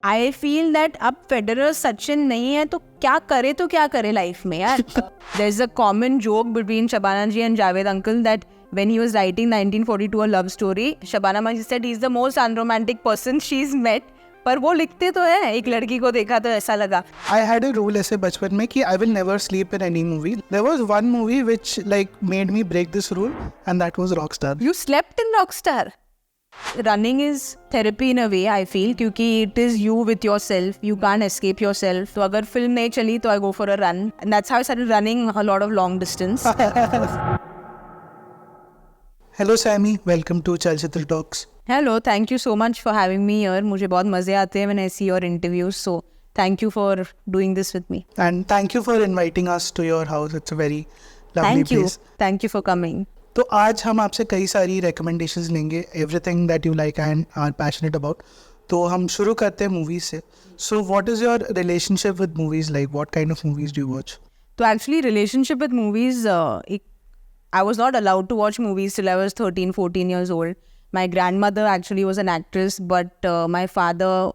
I feel that अब Federer Sachin नहीं है तो क्या करे life में यार. There's a common joke between Shabana ji and Javed uncle that when he was writing 1942 a love story, Shabana ma ji said he's the most unromantic person she's met. पर वो लिखते तो है, एक लड़की को देखा तो ऐसा लगा. I had a rule ऐसे बचपन में कि I will never sleep in any movie. There was one movie which like made me break this rule and that was Rockstar. You slept in Rockstar? Running is therapy in a way, I feel, क्योंकि it is you with yourself. You can't escape yourself. तो अगर film नहीं चली तो I go for a run. And that's how I started running a lot of long distance. Hello Saiyami, welcome to Chalchitra Talks. Hello, thank you so much for having me here. मुझे बहुत मजे आते हैं when I see your interviews. So thank you for doing this with me. And thank you for inviting us to your house. It's a very lovely place. Thank you for coming. तो आज हम आपसे कई सारी recommendations लेंगे. Everything that you like and are passionate about. तो हम शुरू करते हैं movies से. So what is your relationship with movies like? What kind of movies do you watch? So actually relationship with movies, I was not allowed to watch movies till I was 13, 14 years old. My grandmother actually was an actress, but my father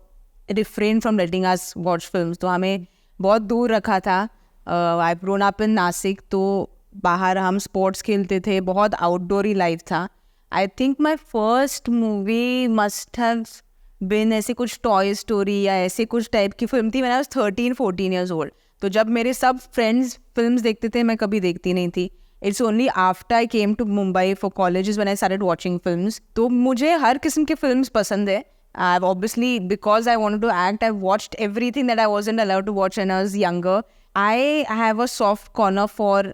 refrained from letting us watch films. तो हमें बहुत दूर रखा था. I've grown up in Nasik, तो बाहर हम sports खेलते थे. बहुत outdoory life था. I think my first movie must have been ऐसे कुछ Toy Story या ऐसे कुछ type की film थी when I was 13, 14 years old. तो जब मेरे सब friends films देखते थे, मैं कभी देखती नहीं थी. It's only after I came to Mumbai for colleges when I started watching films. तो मुझे हर किस्म के films पसंद है. I've obviously, because I wanted to act, I've watched everything that I wasn't allowed to watch when I was younger. I have a soft corner for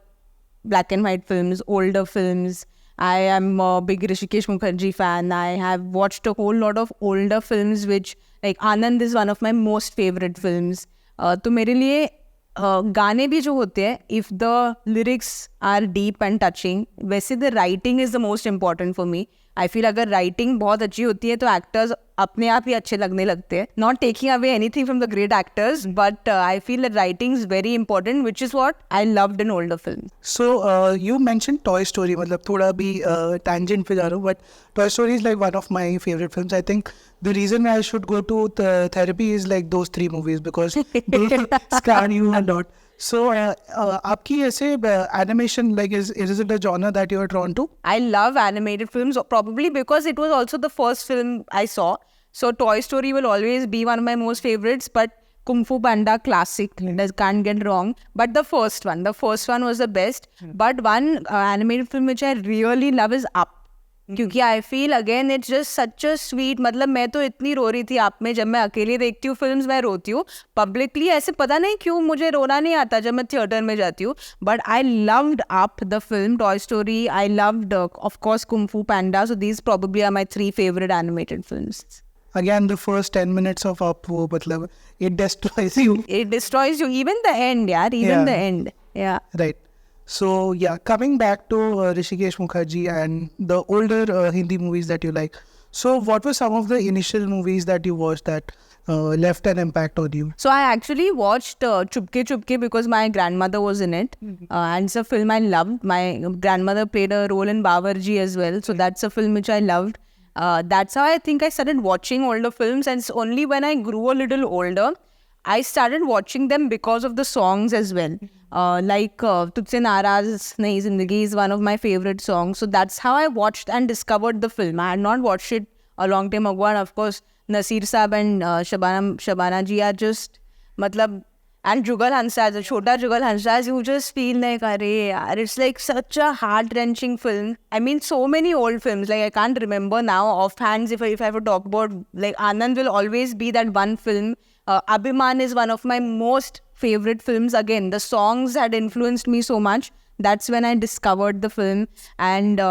black and white films, older films. I am a big Hrishikesh Mukherjee fan. I have watched a whole lot of older films which, like Anand is one of my most favorite films. तो मेरे लिए गाने भी जो होते हैं, if the lyrics are deep and touching, वैसे the writing is the most important for me. I feel अगर writing बहुत अच्छी होती है तो actors अपने आप ही अच्छे लगने लगते हैं. Not taking away anything from the great actors, but I feel that writing is very important, which is what I loved in older films. So you mentioned Toy Story. मतलब थोड़ा भी tangent पे जा रहा हूँ, but Toy Story is like one of my favorite films. I think the reason I should go to therapy is like those three movies because they scar you a lot. So आपकी ऐसे animation, like is it a genre that you are drawn to? I love animated films, probably because it was also the first film I saw. So Toy Story will always be one of my most favorites, but Kung Fu Panda classic, can't get wrong. But the first one was the best. But one animated film which I really love is Up. क्योंकि I feel again it's just such a sweet, मतलब मैं तो इतनी रो रही थी आप में. जब मैं अकेले देखती हूँ फिल्म्स मैं रोती हूँ. पब्लिकली ऐसे पता नहीं क्यों मुझे रोना नहीं आता जब मैं थिएटर में जाती हूँ. But I loved up the film, Toy Story. I loved of course Kung Fu Panda. So these probably are my 3 favourite animated films. Again, the first 10 minutes of Up, वो मतलब it destroys you. It destroys you. Even the end, yaar. Even the end. Yeah. Right. So yeah, coming back to Hrishikesh Mukherjee and the older Hindi movies that you like. So what were some of the initial movies that you watched that left an impact on you? So I actually watched Chupke Chupke because my grandmother was in it. And it's a film I loved. My grandmother played a role in Bawarji as well. So that's a film which I loved. That's how I think I started watching older films. And it's only when I grew a little older, I started watching them because of the songs as well. Like Tujhse Naraz Nahi Zindagi is one of my favorite songs. So that's how I watched and discovered the film. I had not watched it a long time ago. And of course, Nasir Saab and Shabana ji are just, matlab, and Jugal Hansraj, Chhota Jugal Hansraj, you just feel like, it's like such a heart-wrenching film. I mean, so many old films, like I can't remember now offhand if I have to talk about, like Anand will always be that one film. Abhiman is one of my most favorite films. Again, the songs had influenced me so much. That's when I discovered the film. And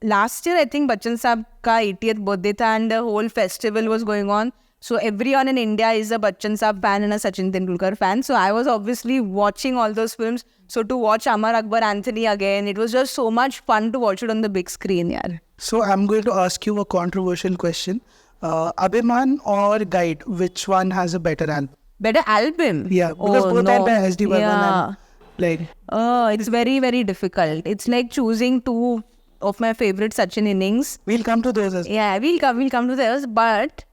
last year, I think Bachchan Saab ka 80th birthday tha and the whole festival was going on. So everyone in India is a Bachchan Saab fan and a Sachin Tendulkar fan. So I was obviously watching all those films. So to watch Amar Akbar Anthony again, it was just so much fun to watch it on the big screen. Yeah. So I'm going to ask you a controversial question. Abhiman or Guide, which one has a better album? Better album? Yeah, because both are by SD Barman. Yeah. Like, it's very, very difficult. It's like choosing two of my favorite Sachin innings. We'll come to those as well. Yeah, we'll come to those. But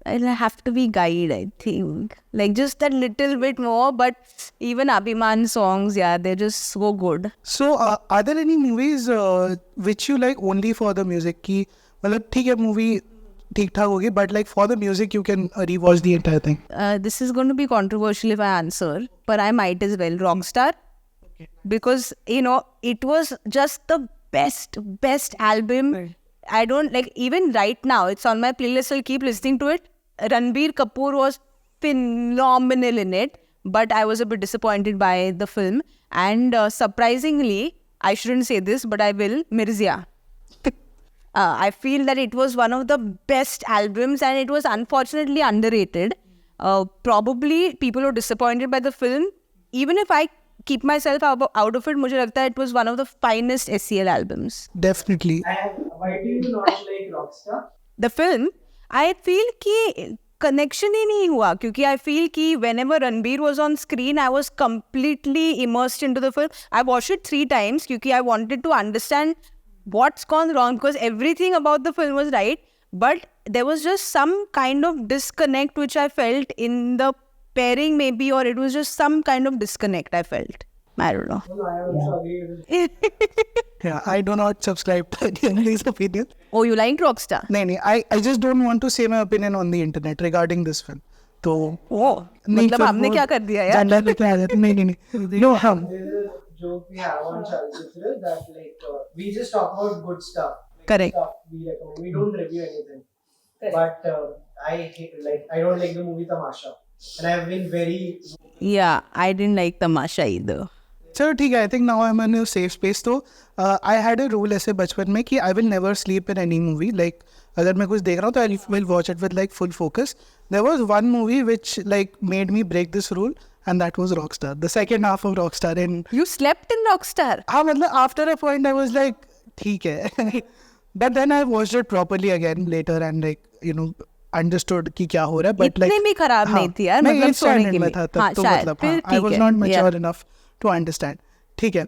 I'll have to be guide, I think. Like just that little bit more, but even Abhiman songs, yeah, they're just so good. So, are there any movies which you like only for the music? Ki, मतलब ठीक है movie ठीक ठाक होगी, but like for the music you can rewatch the entire thing. This is going to be controversial if I answer, but I might as well. Rockstar. Because, it was just the best album. Right. I don't like, even right now, it's on my playlist, I'll keep listening to it. Ranbir Kapoor was phenomenal in it, but I was a bit disappointed by the film. And surprisingly, I shouldn't say this, but I will, Mirzya. I feel that it was one of the best albums and it was unfortunately underrated. Probably people were disappointed by the film. Even if I keep myself out of it, मुझे लगता है it was one of the finest SCL albums. Definitely. And why do you not like Rockstar? The film, I feel कि connection ही नहीं हुआ क्योंकि I feel कि whenever Ranbir was on screen, I was completely immersed into the film. I watched it 3 times क्योंकि I wanted to understand what's gone wrong because everything about the film was right, but there was just some kind of disconnect which I felt in the pairing maybe, or it was just some kind of disconnect I felt. I don't know. No, I also agree with it. Yeah, I do not subscribe to any of these opinions. Oh, you liked Rockstar? नहीं, I just don't want to say my opinion on the internet regarding this film. तो Oh, नहीं, मतलब फिर हमने वो क्या कर दिया यार? जानना लेके आ जाते नहीं no हम There is a joke we have on Chalchitra that we just talk about good stuff. Correct. Stuff we recommend. We don't review anything. But I don't like the movie Tamasha. And I've been very... Yeah, I didn't like Tamasha either. चलो ठीक है. I think now I'm in a safe space. तो I had a rule ऐसे बचपन में कि I will never sleep in any movie. Like अगर मैं कुछ देख रहा हूँ तो I will watch it with like full focus. There was one movie which like made me break this rule, and that was Rockstar. The second half of Rockstar. And You slept in Rockstar? हाँ मतलब after a point I was like ठीक है. But then I watched it properly again later and like understood कि क्या हो रहा है. But like इतनी भी खराब नहीं थी यार, मैं मतलब 8th सोने standard के में लिए. था तब हाँ, तो शायद. मतलब फिर I ठीक was है. not mature Yeah. enough to understand. ठीक है.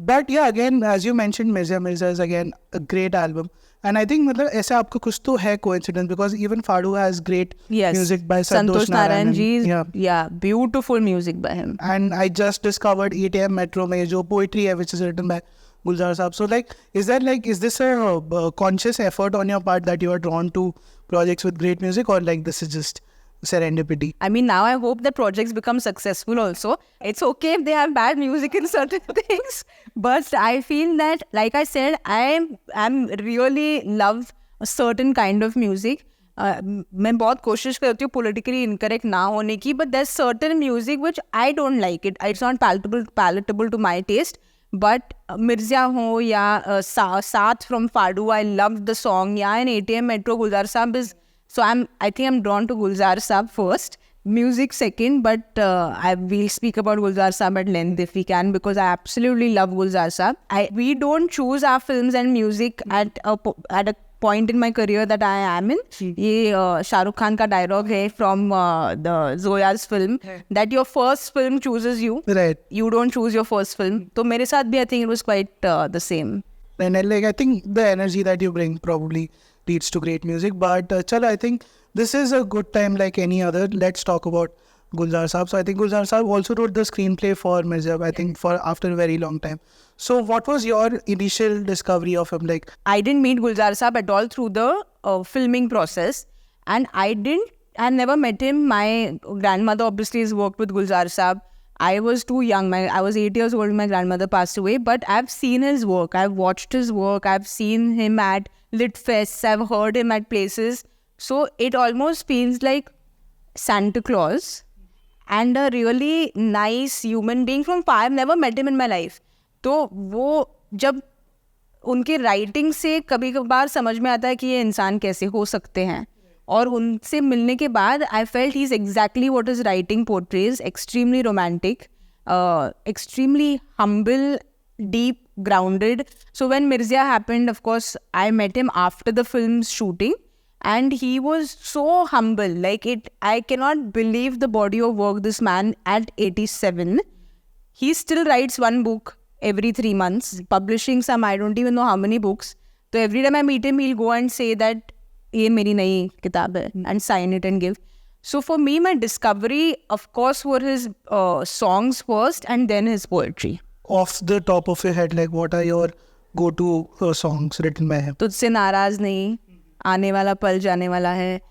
But yeah, again, as you mentioned, Mirzya is again a great album. And I think मतलब ऐसा आपको कुछ तो है coincidence because even Fadu has great Yes. music by Santosh Narayan ji. Yeah. Yeah, beautiful music by him. And I just discovered 8 AM Metro में जो poetry है which is written by Gulzar Saab. So like, is this a conscious effort on your part that you are drawn to projects with great music, or like this is just serendipity? I mean, now I hope that projects become successful also. It's okay if they have bad music in certain things. But I feel that, like I said, I'm really love a certain kind of music. मैं बहुत कोशिश करती हूँ politically incorrect ना होने की, but there's certain music which I don't like it. It's not palatable to my taste. But Mirzya ho ya Saath from Fadu, I loved the song. Yeah, in ATM Metro, Gulzar Saab is... So I think I'm drawn to Gulzar Saab first, music second, but we'll speak about Gulzar Saab at length if we can, because I absolutely love Gulzar Saab. We don't choose our films and music at a point in my career that I am in. ये शाहरुख खान का dialogue है from the Zoya's film that your first film chooses you. Right. You don't choose your first film. तो मेरे साथ भी I think it was quite the same. And I think the energy that you bring probably leads to great music. But chalo, I think this is a good time like any other. Let's talk about Gulzar Saab. So I think Gulzar Saab also wrote the screenplay for Mirzya, I think for after a very long time. So what was your initial discovery of him like? I didn't meet Gulzar Saab at all through the filming process. And I never met him. My grandmother obviously has worked with Gulzar Saab. I was too young. I was 8 years old when my grandmother passed away. But I've seen his work. I've watched his work. I've seen him at lit fests. I've heard him at places. So it almost feels like Santa Claus and a really nice human being from far. I've never met him in my life. तो वो जब उनके writing से कभी कभार समझ में आता है कि ये इंसान कैसे हो सकते हैं, और उनसे मिलने के बाद I felt he's exactly what his writing portrays. Extremely romantic, extremely humble, deep, grounded. So when Mirzya happened, of course, I met him after the film's shooting, and he was so humble. Like I cannot believe the body of work this man at 87. He still writes one book every 3 months, publishing some, I don't even know how many books. So every time I meet him, he'll go and say that ये मेरी नई किताब है and sign it and give. So for me, my discovery of course were his songs first and then his poetry. Off the top of your head, like what are your go-to songs written by him? तुझसे नाराज नहीं, आने वाला पल जाने वाला है,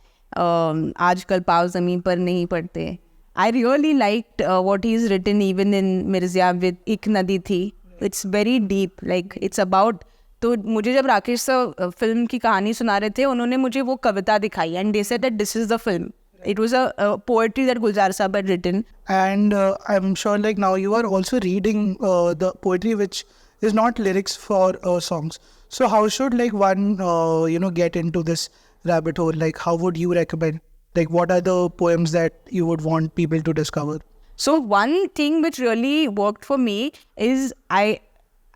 आजकल पाँव ज़मीन पर नहीं पड़ते. I really liked what he's written even in Mirzya with एक नदी थी. It's very deep, like it's about. तो मुझे जब राकेश सर फिल्म की कहानी सुना रहे थे, उन्होंने मुझे वो कविता दिखाई and they said that this is the film. It was a poetry that Gulzar sahab had written. And I'm sure like now you are also reading the poetry which is not lyrics for songs. So how should like one get into this rabbit hole? Like how would you recommend? Like what are the poems that you would want people to discover? So one thing which really worked for me is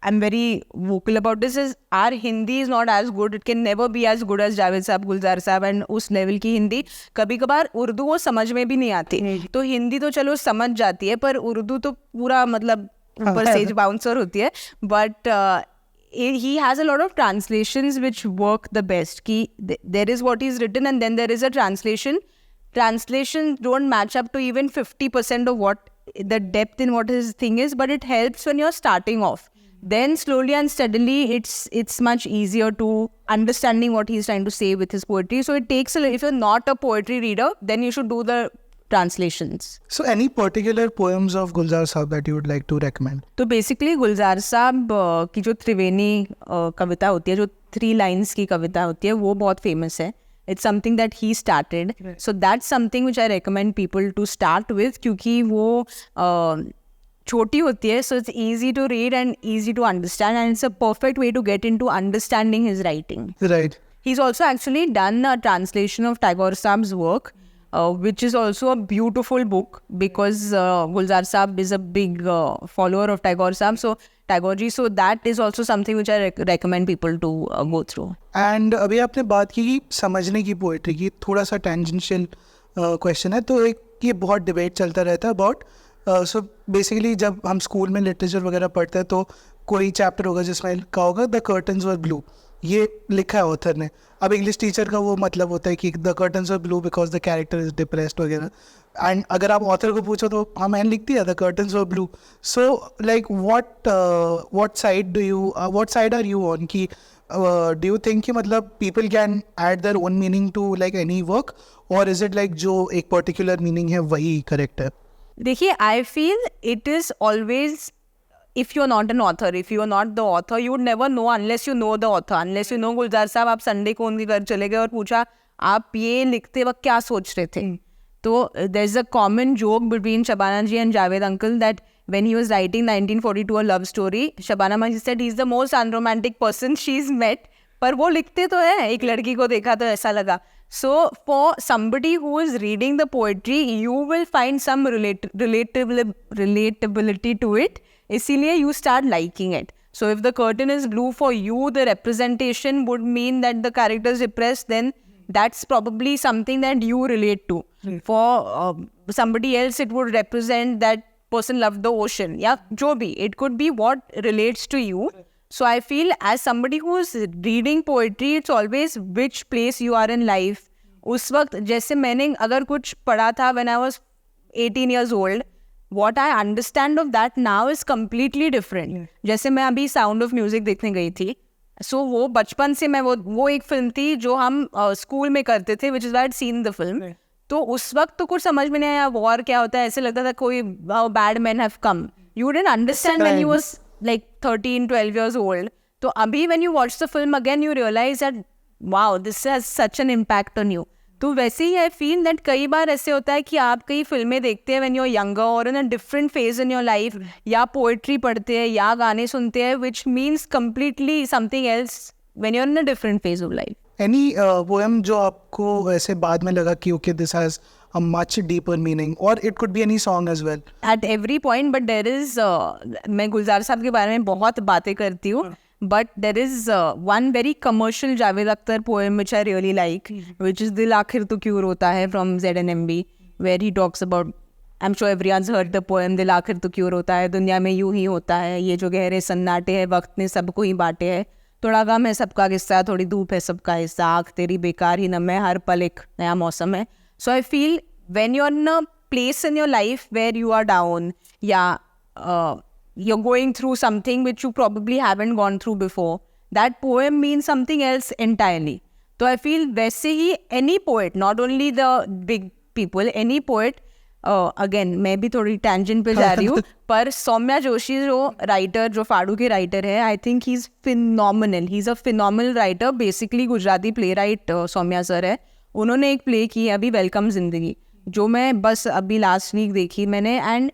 I'm very vocal about this is our Hindi is not as good. It can never be as good as Javed साहब, गुलजार साहब and उस level की हिंदी. कभी कभार उर्दू वो समझ में भी नहीं आती. तो हिंदी तो चलो समझ जाती है, पर उर्दू तो पूरा मतलब ऊपर सेज बाउंसर होती है. But he has a lot of translations which work the best. कि there is what he's written and then there is a translation. Translations don't match up to even 50% of what the depth in what his thing is, but it helps when you're starting off. Then slowly and steadily, it's much easier to understanding what he's trying to say with his poetry. So it takes if you're not a poetry reader, then you should do the translations. So any particular poems of Gulzar Sahab that you would like to recommend? तो basically गुलजार साहब की जो त्रिवेणी कविता होती है, जो 3 lines की कविता होती है, वो बहुत famous है. It's something that he started. Right. So that's something which I recommend people to start with, क्योंकि वो छोटी होती है, so it's easy to read and easy to understand, and it's a perfect way to get into understanding his writing. Right. He's also actually done a translation of Tagore Saab's work, which is also a beautiful book, because Gulzar Saab is a big follower of Tagore Saab, so Tagore ji, so that is also something which I recommend people to go through. And अभी आपने बात की समझने की poetry की, थोड़ा सा tangential question है. तो एक ये बहुत डिबेट चलता रहता है अबाउट सो बेसिकली जब हम स्कूल में लिटरेचर वगैरह पढ़ते हैं तो कोई चैप्टर होगा जिसमें लिखा होगा द कर्टन्स वर ब्लू, ये लिखा है ऑथर ने. अब इंग्लिश टीचर का वो मतलब होता है कि the curtains were blue because the character is depressed वगैरह. एंड अगर आप ऑथर को पूछो तो हाँ मैंने लिख दिया the curtains were blue. So like what side are you on कि do you think कि मतलब people can add their own meaning to like any work, or is it like जो एक particular meaning है वही correct है? देखिए, I feel it is always, if you're not an author, if you're not the author, you would never know unless you know the author. Unless you know गुलजार साहब, आप Sunday को उनके घर चले गए और पूछा आप ये लिखते वक्त क्या सोच रहे थे. तो there is a common joke between Shabana ji and Javed uncle that when he was writing 1942 a love story, Shabana ma ji said he's the most unromantic person she's met. पर वो लिखते तो है, एक लड़की को देखा तो ऐसा लगा. So for somebody who is reading the poetry, you will find some relatability to it. इसीलिए you start liking it. So if the curtain is blue for you, the representation would mean that the character is depressed, then that's probably something that you relate to. For somebody else, it would represent that person loved the ocean. Yeah, jo bhi. It could be what relates to you. So I feel as somebody who is reading poetry, it's always which place you are in life. उस वक्त जैसे मैंने अगर कुछ पढ़ा था when I was 18 years old, what I understand of that now is completely different. जैसे मैं अभी Sound of Music देखने गई थी. So वो बचपन से मैं वो एक फिल्म थी जो हम स्कूल में करते थे, which is why I'd seen the film. तो उस वक्त तो कुछ समझ में नहीं आया वॉर क्या होता है, ऐसे लगता था कोई bad men have come. You didn't understand when you was like 13, 12 years old. तो अभी when you watch the film again, you realize that wow, this has such an impact on you. तो वैसे ही I feel that कई बार ऐसे होता है कि आप कई फिल्में देखते हैं when you're younger or in a different phase in your life, या पोएट्री पढ़ते हैं या गाने सुनते हैं, which means completely something else when you're in a different phase of life. Any poem जो आपको ऐसे बाद में लगा कि okay, this has a much deeper meaning, or it could be any song as well? At every point, but there is मैं गुलजार साहब के बारे में बहुत बातें करती हूँ, but there is one very commercial Javed Akhtar poem which I really like, which is Dil Aakhir Tu Kyun Rota Hai from ZNMB, where he talks about, I'm sure everyone's heard the poem Dil Aakhir Tu Kyun Rota Hai, दुनिया में यूं ही होता है, ये जो गहरे सन्नाटे हैं वक्त ने सबको ही बांटे हैं. थोड़ा गम है सबका किस्सा, थोड़ी धूप है सबका हिस्सा, आँख तेरी बेकार ही नम है, हर पल एक नया मौसम है. So I feel when you're in a place in your life where you are down, you're going through something which you probably haven't gone through before, that poem means something else entirely. So I feel वैसे ही any poet, not only the big people, any poet, again मैं भी थोड़ी tangent पे जा रही हूँ, पर सौम्या जोशी जो राइटर, जो फाड़ू के राइटर है, I think he is phenomenal. He is a phenomenal writer. Basically Gujarati playwright Saumya sir है. उन्होंने एक प्ले की है अभी, वेलकम जिंदगी, जो मैं बस अभी लास्ट वीक देखी मैंने. एंड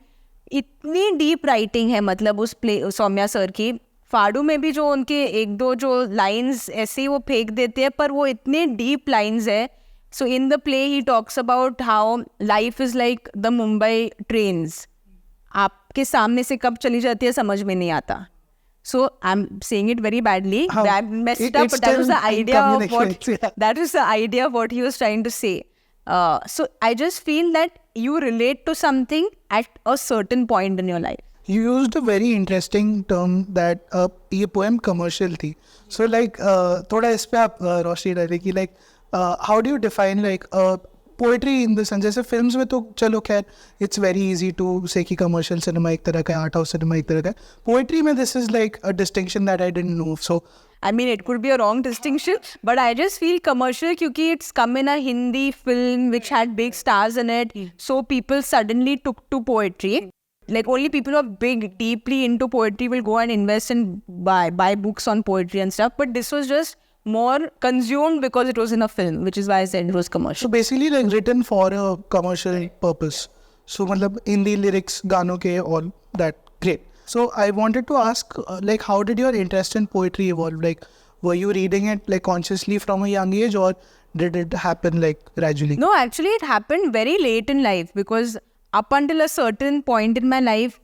इतनी डीप राइटिंग है मतलब उस प्ले सौम्या सर की. फाड़ू में भी जो उनके एक दो जो लाइंस ऐसे ही वो फेंक देते हैं, पर वो इतने डीप लाइंस है. So in the play he talks about how life is like the Mumbai trains. आपके सामने से कब चली जाती है समझ में नहीं आता. So I'm saying it very badly. I messed up, but that was the idea of what that was the idea of what he was trying to say. So I just feel that you relate to something at a certain point in your life. You used a very interesting term that ये poem commercial थी. So like थोड़ा इस पे आप रोशनी डालें कि like how do you define like poetry in the sense, जैसे films में तो चलो खैर it's very easy to say कि commercial cinema एक तरह का है, art house cinema एक तरह का है. Poetry में this is like a distinction that I didn't know. So I mean, it could be a wrong distinction, but I just feel commercial क्योंकि it's come in a Hindi film which had big stars in it. So people suddenly took to poetry. Like only people who are big, deeply into poetry will go and invest and buy books on poetry and stuff. But this was just more consumed because it was in a film, which is why I said it was commercial. So basically like written for a commercial purpose. So मतलब Hindi lyrics, गानों के, all that. Great. So I wanted to ask like how did your interest in poetry evolve? Like were you reading it like consciously from a young age, or did it happen like gradually? No, actually it happened very late in life, because up until a certain point in my life,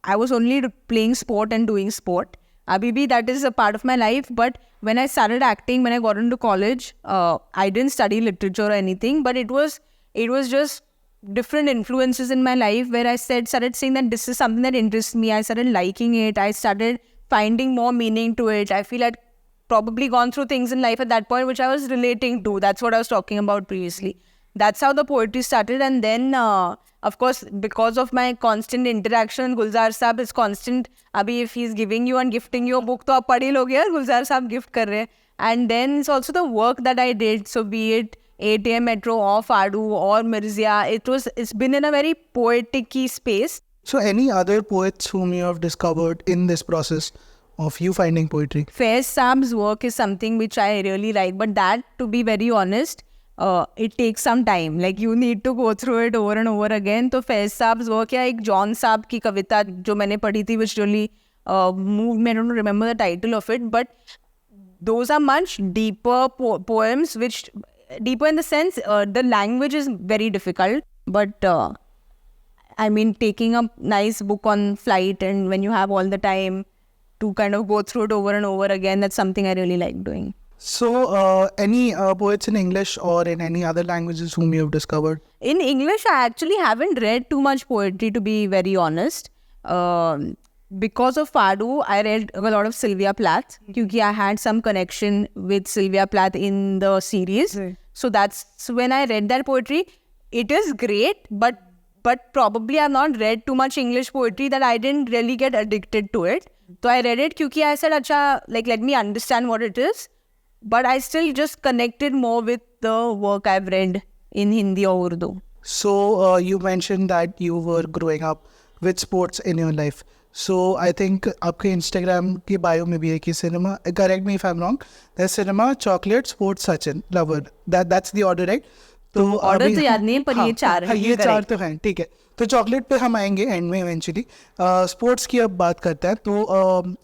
I was only playing sport and doing sport. Abhi bhi that is a part of my life. But when I started acting, when I got into college, I didn't study literature or anything, but it was just different influences in my life where I started saying that this is something that interests me. I started liking it. I started finding more meaning to it. I feel I'd probably gone through things in life at that point which I was relating to. That's what I was talking about previously. That's how the poetry started. And then, of course, because of my constant interaction, Gulzar Saab is constant. Abhi, if he's giving you and gifting you a book, to aap padh hi loge yaar, Gulzar Saab gift kar rahe. And then it's also the work that I did. So be it 8 AM Metro or Fadu or Mirzya, it's been in a very poetic-y space. So any other poets whom you have discovered in this process of you finding poetry? Faiz Saab's work is something which I really like, but that, to be very honest, it takes some time. Like you need to go through it over and over again. So Faiz Saab's work, या एक John Saab की कविता जो मैंने पढ़ी थी, which really moved me. I don't remember the title of it, but those are much deeper poems, which deeper in the sense the language is very difficult, but I mean, taking a nice book on flight and when you have all the time to kind of go through it over and over again, that's something I really like doing. So any poets in English or in any other languages whom you have discovered? In English, I actually haven't read too much poetry, to be very honest. Because of Fadu, I read a lot of Sylvia Plath, because I had some connection with Sylvia Plath in the series. Right. So that's when I read that poetry. It is great, but probably I've not read too much English poetry that I didn't really get addicted to it. So I read it because I said, acha, like let me understand what it is. But I still just connected more with the work I've read in Hindi or Urdu. So you mentioned that you were growing up with sports in your life. So I think आपके Instagram की bio में भी है कि cinema, correct me if I'm wrong, there's cinema, chocolate, sports, Sachin, lover. That's the order, right? तो order तो याद नहीं है, पर ये चार हैं. ये चार तो हैं, ठीक है. तो chocolate पे हम आएंगे end में eventually. Sports की अब बात करते हैं. तो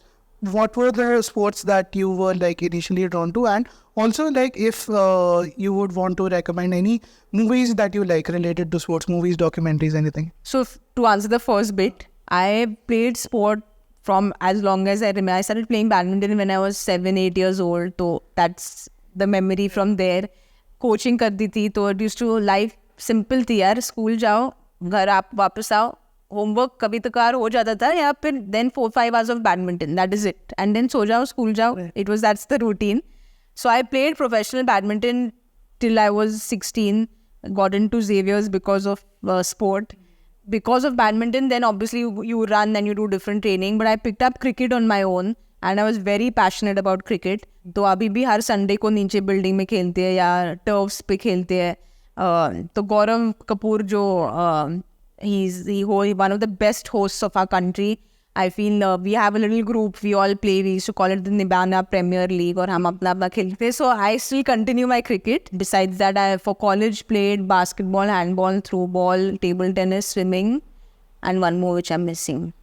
what were the sports that you were like initially drawn to, and also like if you would want to recommend any movies that you like related to sports, movies, documentaries, anything? So to answer the first bit, I played sport from as long as I remember. I started playing badminton when I was 7-8 years old. So that's the memory from there. Coaching करती थी, तो it used to life simple थी यार. School जाओ, घर आप वापस आओ, होमवर्क कभी तकार हो जाता था या फिर then 4-5 hours of badminton, that is it, and then सो जाओ स्कूल जाओ. That's the routine. So I played professional badminton till I was 16, got into Xavier's because of sport. Because of badminton, then obviously you run and you do different training, but I picked up cricket on my own and I was very passionate about cricket. तो अभी भी हर Sunday को नीचे building में खेलते हैं या turfs पे खेलते हैं. तो गौरव कपूर जो he's one of the best hosts of our country. I feel we have a little group, we all play, we used to call it the Nibana Premier League और हम अपना अपना खेलते हैं. So I still continue my cricket. Besides that, I for college played basketball, handball, throw ball, table tennis, swimming, and one more which I'm missing.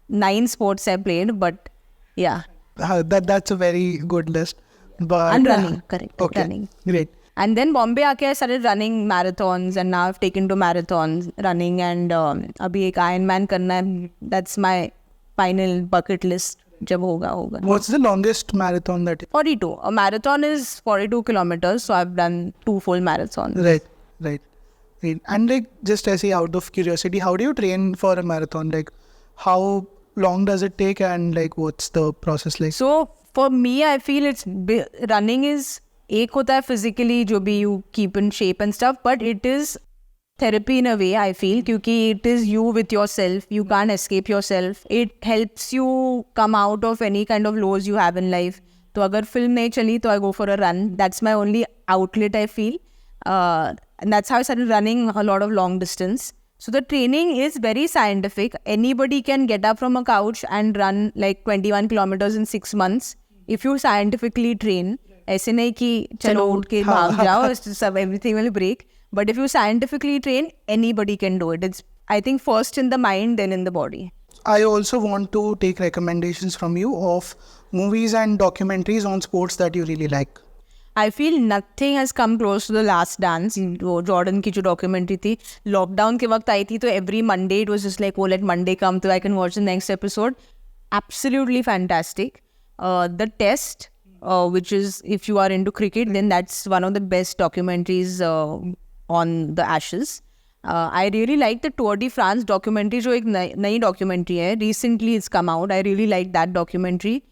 9 sports I played, but yeah. That's a very good list. But, and running, correct. Okay, running. Great. And then Bombay aake I started running marathons and now I've taken to marathons running and abhi ek Ironman karna hai. That's my final bucket list. Jab hoga. What's the longest marathon that? 42. A marathon is 42 kilometers. So I've done 2 full marathons. Right. And like just as out of curiosity, how do you train for a marathon? Like how long does it take and like what's the process like? So for me, I feel running is एक होता है physically जो भी you keep in shape and stuff, but it is therapy in a way I feel क्योंकि it is you with yourself, you can't escape yourself, it helps you come out of any kind of lows you have in life. तो अगर film नहीं चली तो I go for a run, that's my only outlet I feel, and that's how I started running a lot of long distance. So the training is very scientific. Anybody can get up from a couch and run like 21 kilometers in 6 months if you scientifically train. ऐसे नहीं कि चलो उठ के भाग जाओ, सब everything will break. But if you scientifically train, anybody can do it. It's, I think, first in the mind, then in the body. I also want to take recommendations from you of movies and documentaries on sports that you really like. I feel nothing has come close to The Last Dance. वो Jordan की जो documentary थी, lockdown के वक्त आई थी, तो every Monday it was just like, oh, let Monday come so I can watch the next episode. Absolutely fantastic. The Test, which is, if you are into cricket, then that's one of the best documentaries on the Ashes. I really like the Tour de France documentary, जो एक नई documentary है. Recently it's come out. I really like that documentary.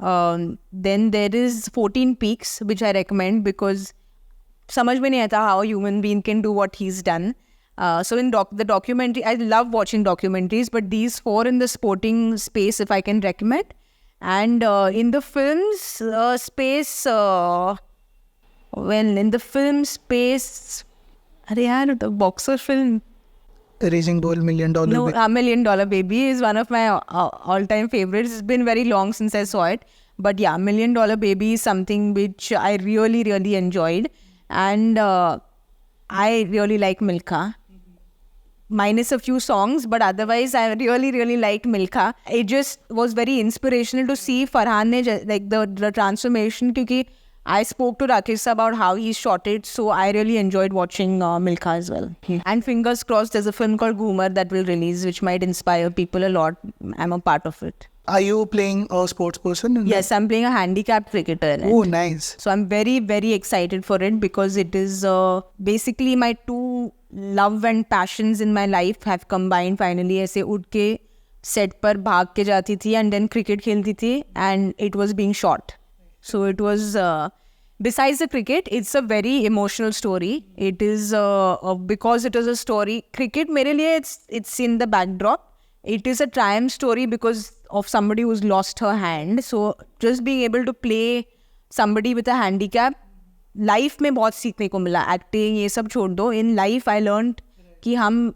Then there is 14 Peaks, which I recommend because समझ में नहीं आता how a human being can do what he's done. So in the documentary, I love watching documentaries, but these 4 in the sporting space, if I can recommend. And in the films space, in the film space, the boxer film. Raging Bull, $1 Million Baby. No, $1 Million Baby is one of my all-time favorites. It's been very long since I saw it. But yeah, $1 Million Baby is something which I really, really enjoyed. And I really like Milkha. Minus a few songs, but otherwise I really, really liked Milkha. It just was very inspirational to see Farhan ne, like the transformation, because I spoke to Rakesh about how he shot it, so I really enjoyed watching Milkha as well. And fingers crossed, there's a film called Ghoomer that will release, which might inspire people a lot. I'm a part of it. Are you playing a sports person? Yes, I'm playing a handicapped cricketer. Oh, nice. So I'm very, very excited for it because it is basically my 2 love and passions in my life have combined finally. ऐसे उठ के set पर भाग के जाती थी and then cricket खेलती थी and it was being shot. So it was, besides the cricket, it's a very emotional story. It is, because it is a story, cricket मेरे लिए it's in the backdrop. It is a triumph story because of somebody who's lost her hand. So just being able to play somebody with a handicap, life में बहुत सीखने को मिला. Acting ये सब छोड़ दो. In life I learned कि हम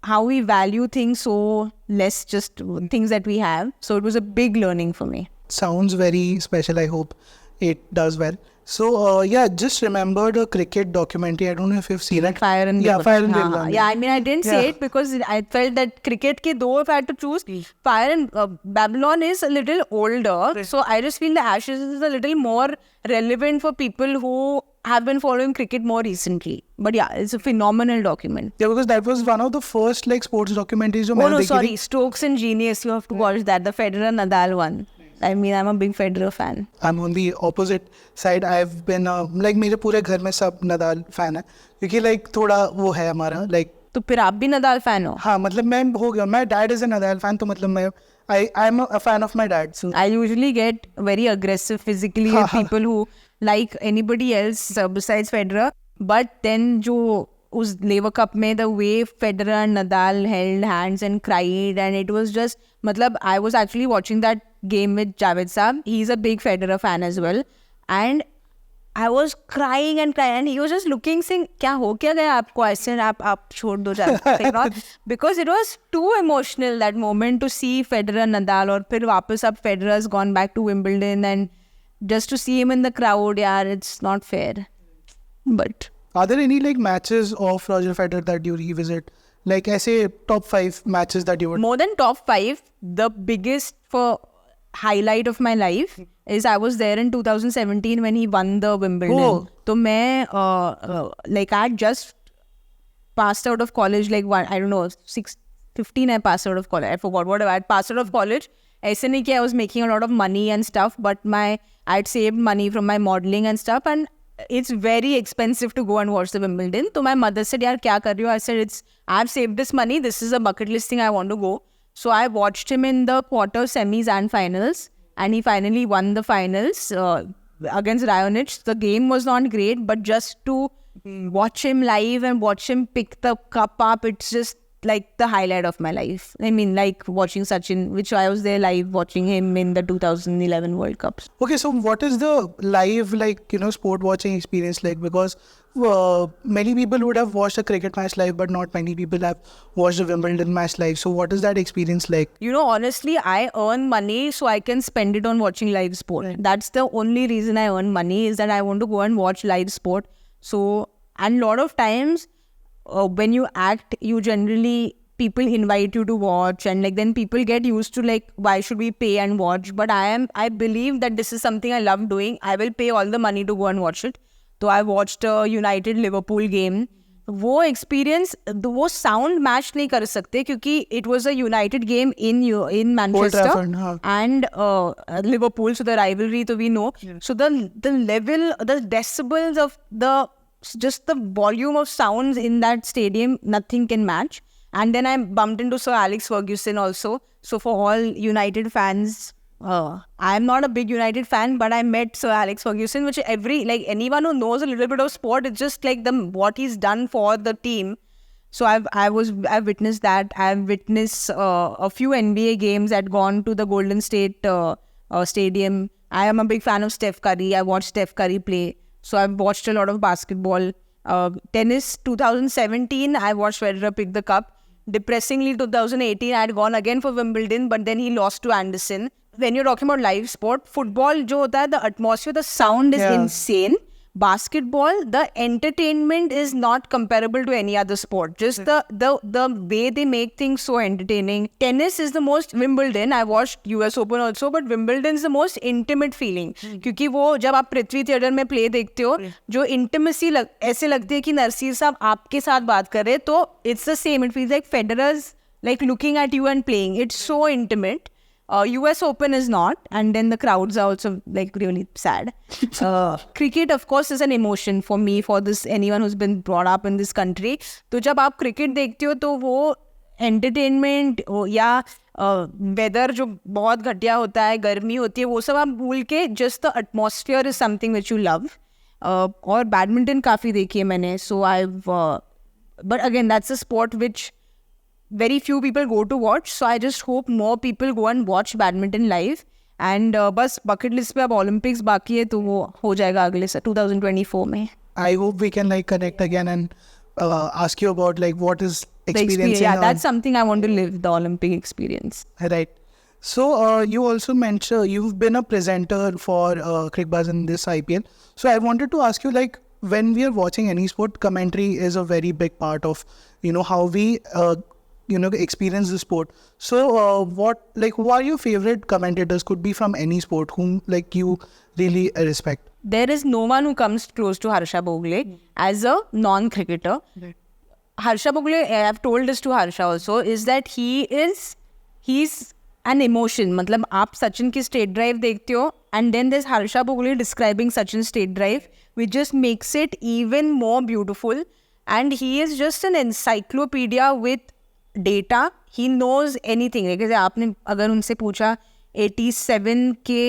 how we value things so less, just things that we have. So it was a big learning for me. Sounds very special. I hope it does well. So just remembered a cricket documentary. I don't know if you've seen it. Fire and Fire and Wimbledon. Yeah, I mean, I didn't say it because I felt that cricket ke do, if I had to choose, Fire and Babylon is a little older. Right. So I just feel the Ashes is a little more relevant for people who have been following cricket more recently. But yeah, it's a phenomenal document. Yeah, because that was one of the first sports documentaries. Stokes and Genius. You have to watch that. The Federer Nadal one. I mean, I'm a big Federer fan. I'm on the opposite side. I've been मेरे पूरे घर में सब Nadal fan है क्योंकि थोड़ा वो है हमारा तो फिर आप भी नदाल फैन हो? हाँ मतलब मैं हो गया, my dad is a Nadal fan, तो मतलब मैं I'm a fan of my dad. So I usually get very aggressive physically with people who like anybody else besides Federer. But then जो उस Lever Cup में the way Federer and Nadal held hands and cried, and it was just मतलब I was actually watching that game with Javed Saab. He's a big Federer fan as well, and I was crying and crying, and he was just looking, saying, "क्या हो क्या गया आपको?" I said, "आप छोड़ दो Javed," because it was too emotional that moment to see Federer, Nadal, और फिर वापस अब Federer's gone back to Wimbledon, and just to see him in the crowd, yeah, it's not fair. But are there any like matches of Roger Federer that you revisit? Like ऐसे top 5 matches that you would... more than top 5, the biggest for highlight of my life is I was there in 2017 when he won the Wimbledon. Oh. तो मैं like I had just passed out of college, like I don't know, 15 I passed out of college. I forgot whatever. I had passed out of college. ऐसे नहीं कि I was making a lot of money and stuff, but I had saved money from my modeling and stuff, and it's very expensive to go and watch the Wimbledon. So my mother said, "यार क्या कर रही हो?" I said, I've saved this money. This is a bucket list thing I want to go. So I watched him in the quarter, semis and finals, and he finally won the finals against Raonic. The game was not great, but just to watch him live and watch him pick the cup up, it's just like the highlight of my life. I mean, like watching Sachin, which I was there live watching him in the 2011 World Cups. Okay, so what is the live, like, you know, sport watching experience like? Because many people would have watched a cricket match live, but not many people have watched a Wimbledon match live. So what is that experience like? You know, honestly, I earn money so I can spend it on watching live sport. Right. That's the only reason I earn money, is that I want to go and watch live sport. So, and a lot of times when you act, you generally, people invite you to watch, and like then people get used to like, why should we pay and watch? But I believe that this is something I love doing. I will pay all the money to go and watch it. So I watched a United Liverpool game. वो experience, वो sound match नहीं कर सकते क्योंकि it was a United game in Manchester Trafford, हाँ. and Liverpool, so the rivalry तो we know. Yeah. So the level, the decibels of just the volume of sounds in that stadium, nothing can match. And then I bumped into Sir Alex Ferguson also. So for all United fans, I'm not a big United fan, but I met Sir Alex Ferguson, which anyone who knows a little bit of sport, it's just like what he's done for the team. So I've witnessed that. I've witnessed a few NBA games. I'd gone to the Golden State Stadium. I am a big fan of Steph Curry. I watched Steph Curry play. So I've watched a lot of basketball. Tennis, 2017, I watched Federer pick the cup. Depressingly, 2018, I had gone again for Wimbledon, but then he lost to Anderson. When you're talking about live sport, football, जो होता है, the atmosphere, the sound is insane. Basketball, the entertainment is not comparable to any other sport. Just the way they make things so entertaining. Tennis is the most, Wimbledon, I watched US Open also, but Wimbledon is the most intimate feeling. क्योंकि वो जब आप पृथ्वी theatre में play देखते हो, जो intimacy ऐसे लगती है कि नरसिर साहब आपके साथ बात कर रहे हैं, तो it's the same. It feels like Federer's like looking at you and playing. It's so intimate. US Open is not, and then the crowds are also like really sad. Cricket, of course, is an emotion for me, for this anyone who's been brought up in this country. तो जब आप cricket देखते हो तो वो entertainment या weather जो बहुत घटिया होता है, गर्मी होती है, वो सब आप भूल के just the atmosphere is something which you love. और badminton काफी देखी है मैंने. So but again, that's a sport which very few people go to watch, so I just hope more people go and watch badminton live. And बस bucket list पे अब Olympics बाकी है, तो वो हो जाएगा अगले 2024 में. I hope we can like connect again and ask you about like what is experience. Yeah, that's something I want to live, the Olympic experience. Right. So you also mentioned you've been a presenter for Crickbuzz in this IPL. So I wanted to ask you, like, when we are watching any sport, commentary is a very big part of, you know, how we experience the sport. So who are your favorite commentators? Could be from any sport whom like you really respect. There is no one who comes close to Harsha Bhogle as a non-cricketer. Right. Harsha Bhogle, I have told this to Harsha also, is that he's an emotion. मतलब आप सचिन की state drive देखते हो, and then there's Harsha Bhogle describing Sachin's state drive, which just makes it even more beautiful. and he is just an encyclopedia with data. He knows anything. Like आपने अगर उनसे पूछा 87 के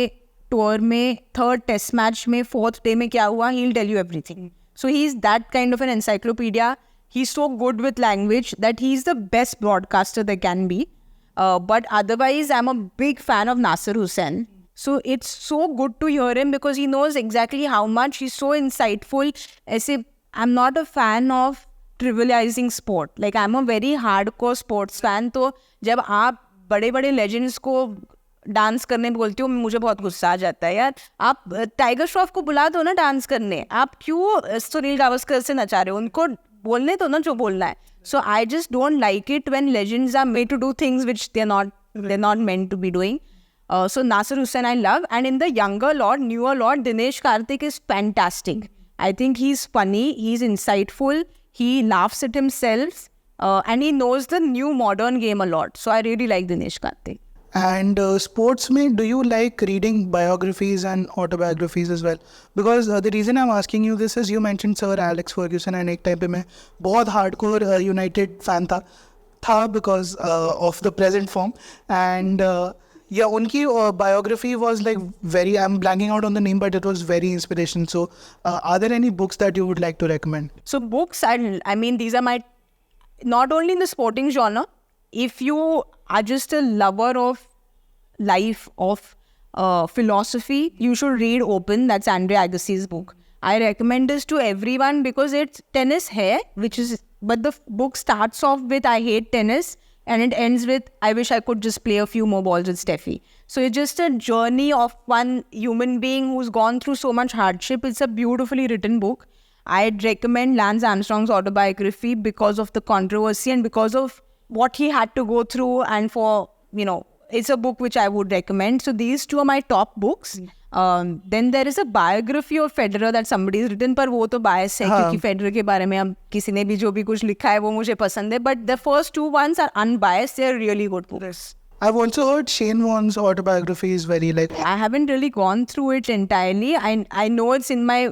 टूर में third test match में fourth day में क्या हुआ, he'll tell you everything. So he's that kind of an encyclopedia. He's so good with language that he's the best broadcaster there can be. But otherwise, I'm a big fan of Nasir Hussain. So it's so good to hear him because he knows exactly how much. He's so insightful. I'm not a fan of trivializing sport. Like, I'm a very hardcore sports fan. तो जब आप बड़े-बड़े legends को dance करने बोलते हो, मुझे बहुत गुस्सा आ जाता है यार. आप टाइगर श्रॉफ को बुला दो ना डांस करने. आप क्यों सुनील गावस्कर से नचा रहे हो? उनको बोलने दो ना जो बोलना है. So I just don't like it when legends are made to do things which they're not meant to be doing. So Nasir Hussain I love, and in the younger lot, newer lot, Dinesh Karthik is fantastic. I think he's funny, he's insightful, he laughs at himself, and he knows the new modern game a lot. So I really like Dinesh Karthik. And sports में, do you like reading biographies and autobiographies as well? Because the reason I'm asking you this is you mentioned Sir Alex Ferguson, and एक time पे मैं बहुत hardcore United fan था because of the present form. And yeah, unki biography was like very, I'm blanking out on the name, but it was very inspirational. So are there any books that you would like to recommend? So books, I mean, these are my, not only in the sporting genre, if you are just a lover of life, of philosophy, you should read Open. That's Andre Agassi's book. I recommend this to everyone because it's tennis hai, but the book starts off with I hate tennis and it ends with I wish I could just play a few more balls with Steffi. So it's just a journey of one human being who's gone through so much hardship. It's a beautifully written book. I'd recommend Lance Armstrong's Autobiography because of the controversy and because of what he had to go through, and for, it's a book which I would recommend. So these two are my top books. Then there is a biography of Federer that somebody has written, पर वो तो bias है क्योंकि Federer के बारे में अब किसी ने भी जो भी कुछ लिखा है वो मुझे पसंद है. But the first two ones are unbiased. They're really good books. I've also heard Shane Warne's autobiography is very I haven't really gone through it entirely. I know it's in my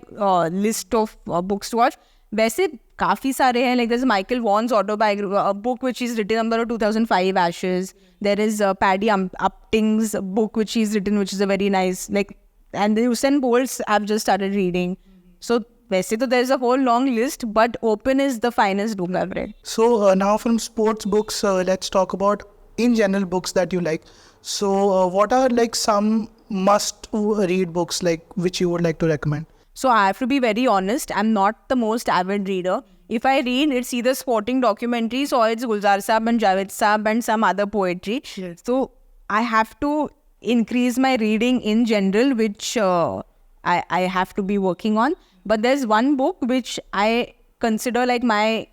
list of books to watch. वैसे काफी सारे हैं. Like there's Michael Vaughan's autobiography, a book which he's written about 2005 Ashes. There is Paddy Upting's book which he's written, which is a very nice, and the Usain Bolt's I've just started reading. So वैसे तो there's a whole long list, but Open is the finest book I've read. So now from sports books, let's talk about in general books that you like. So what are some must read books which you would like to recommend? So I have to be very honest, I'm not the most avid reader. If I read, it's either sporting documentaries or it's Gulzar Saab and Javed Saab and some other poetry. Yes. So I have to increase my reading in general, which I have to be working on. But there's one book which I consider like my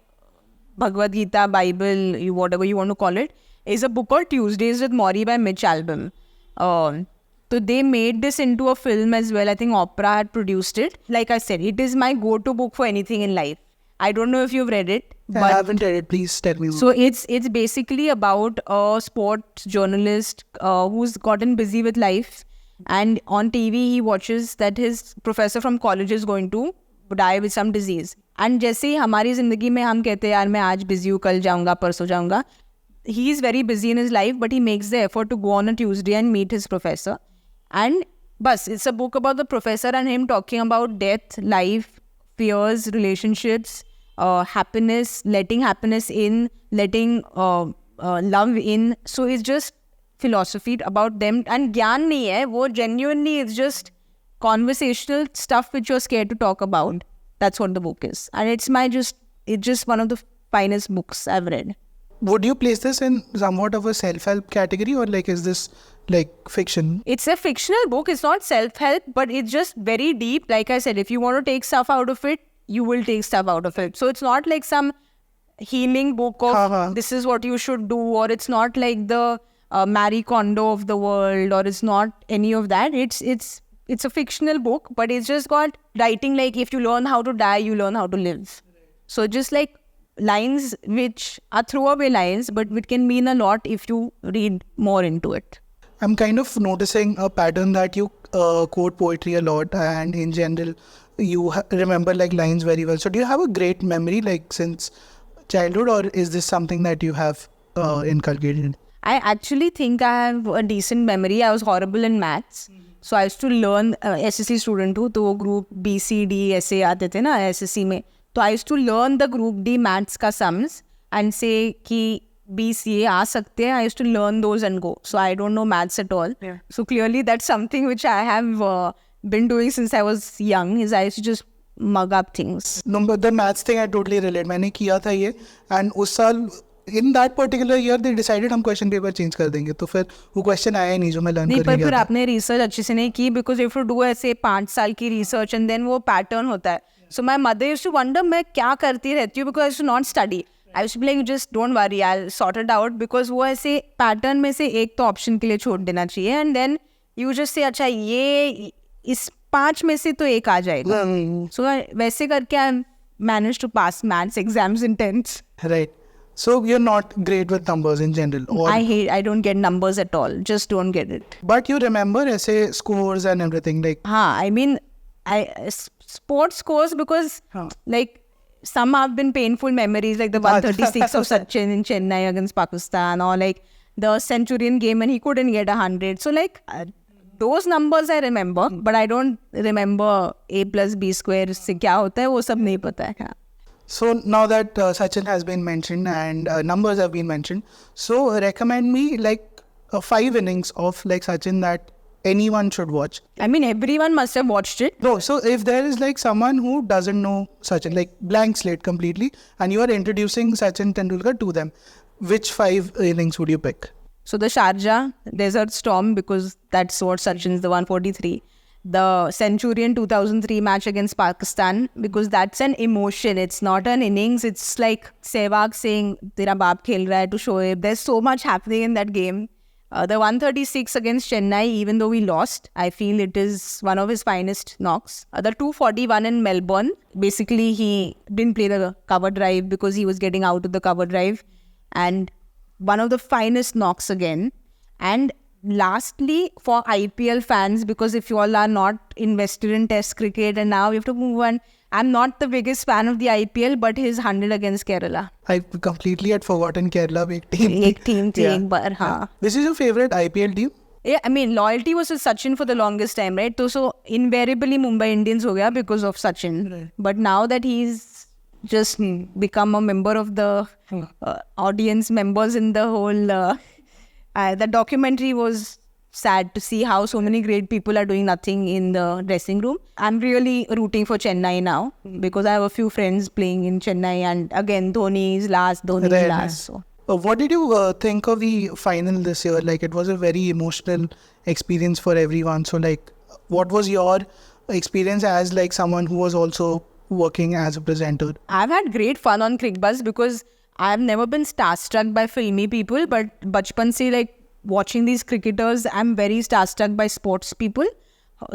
Bhagavad Gita, Bible, whatever you want to call it, is a book called Tuesdays with Morrie by Mitch Albom. So they made this into a film as well. I think Oprah had produced it. Like I said, it is my go-to book for anything in life. I don't know if you've read it. I haven't read it. Please tell me more. So it's basically about a sports journalist who's gotten busy with life. And on TV, he watches that his professor from college is going to die with some disease. And जैसे ही हमारी जिंदगी में हम कहते हैं यार मैं आज busy हूँ, कल जाऊँगा, परसों जाऊँगा. He is very busy in his life, but he makes the effort to go on a Tuesday and meet his professor. And bus, it's a book about the professor and him talking about death, life, fears, relationships, happiness, letting happiness in, letting love in. So it's just philosophy about them. And gyan nahi hai, wo genuinely it's just conversational stuff which you're scared to talk about. That's what the book is. And it's just one of the finest books I've read. Would you place this in somewhat of a self-help category, or is this fiction? It's a fictional book. It's not self-help, but it's just very deep. Like I said, if you want to take stuff out of it, you will take stuff out of it. So it's not like some healing book of this is what you should do, or it's not like the Marie Kondo of the world, or it's not any of that. It's a fictional book, but it's just got writing like if you learn how to die, you learn how to live. So just like lines which are throwaway lines, but which can mean a lot if you read more into it. I'm kind of noticing a pattern that you quote poetry a lot, and in general you remember like lines very well. So do you have a great memory like since childhood, or is this something that you have inculcated? I actually think I have a decent memory. I was horrible in maths. So I used to learn, SSC student हूँ, तो वो group B, C, D, ऐसे आते थे ना SSC में. तो I used to learn the group D maths का sums and say कि B, C आ सकते हैं. I used to learn those and go. So I don't know maths at all. Yeah. So clearly that's something which I have been doing since I was young, is I used to just mug up things. No, but the maths thing I totally relate. मैंने किया था ये, and उस साल in that particular year they decided हम question paper change कर देंगे, तो फिर वो question आया ही नहीं जो मैं learn नहीं, करने पर गया फिर था. आपने रिसर्च अच्छे से नहीं की, बिकॉज इफ यू डू ऐसे 5 साल की रिसर्च एंड देन वो पैटर्न होता है. So my mother used to wonder मैं क्या करती रहती हूँ, because I used to not study. I used to be like just don't worry, I will sort it out, because वो ऐसे पैटर्न में से एक तो ऑप्शन के लिए छोड़ देना चाहिए and then you just say अच्छा ये इस 5 में से तो एक आ जाएगा. सो वैसे करके I manage to pass maths exams in 10th. Right. So you're not great with numbers in general. Or, I don't get numbers at all. Just don't get it. but you remember ऐसे scores and everything like. हाँ, I mean, sports scores because like some have been painful memories, like the 136 of Sachin in Chennai against Pakistan, or like the centurion game and he couldn't get 100. So like those numbers I remember, but I don't remember A plus B square से क्या होता है वो सब नहीं पता है. So now that Sachin has been mentioned and numbers have been mentioned, so recommend me like 5 innings of like Sachin that anyone should watch. I mean, everyone must have watched it. No, so if there is like someone who doesn't know Sachin, like blank slate completely, and you are introducing Sachin Tendulkar to them, which 5 innings would you pick? So the Sharjah Desert Storm, because that's what Sachin's the 143. The Centurion 2003 match against Pakistan, because that's an emotion. It's not an innings. It's like Sehwag saying, "Tera baap khel raha hai" to Shoaib. There's so much happening in that game. The 136 against Chennai, even though we lost, I feel it is one of his finest knocks. The 241 in Melbourne, basically he didn't play the cover drive because he was getting out of the cover drive. And one of the finest knocks again. And lastly, for IPL fans, because if you all are not invested in Test cricket and now you have to move on, I'm not the biggest fan of the IPL, but his 100 against Kerala. I completely had forgotten Kerala big team. एक team थी एक बार, हाँ. This is your favorite IPL team? Yeah, I mean, loyalty was with Sachin for the longest time, right? So invariably Mumbai Indians हो गया because of Sachin. Right. But now that he's just become a member of the audience members in the whole... the documentary was sad to see how so many great people are doing nothing in the dressing room. I'm really rooting for Chennai now because I have a few friends playing in Chennai, and again, Dhoni is last. So. What did you think of the final this year? Like, it was a very emotional experience for everyone. So, like, what was your experience as like someone who was also working as a presenter? I've had great fun on CricBuzz because I've never been starstruck by filmy people, but bachpan se like watching these cricketers, I'm very starstruck by sports people.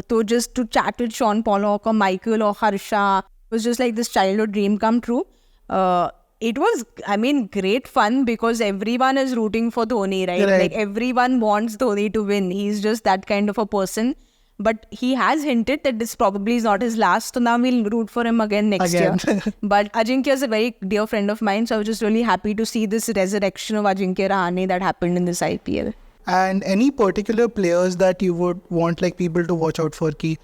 So just to chat with Sean Pollock or Michael or Harsha was just like this childhood dream come true. It was, I mean, great fun because everyone is rooting for Dhoni, right? Like everyone wants Dhoni to win. He's just that kind of a person. But he has hinted that this probably is not his last. So now we'll root for him again next year. But Ajinkya is a very dear friend of mine. So I was just really happy to see this resurrection of Ajinkya Rahane that happened in this IPL. And any particular players that you would want like people to watch out for कि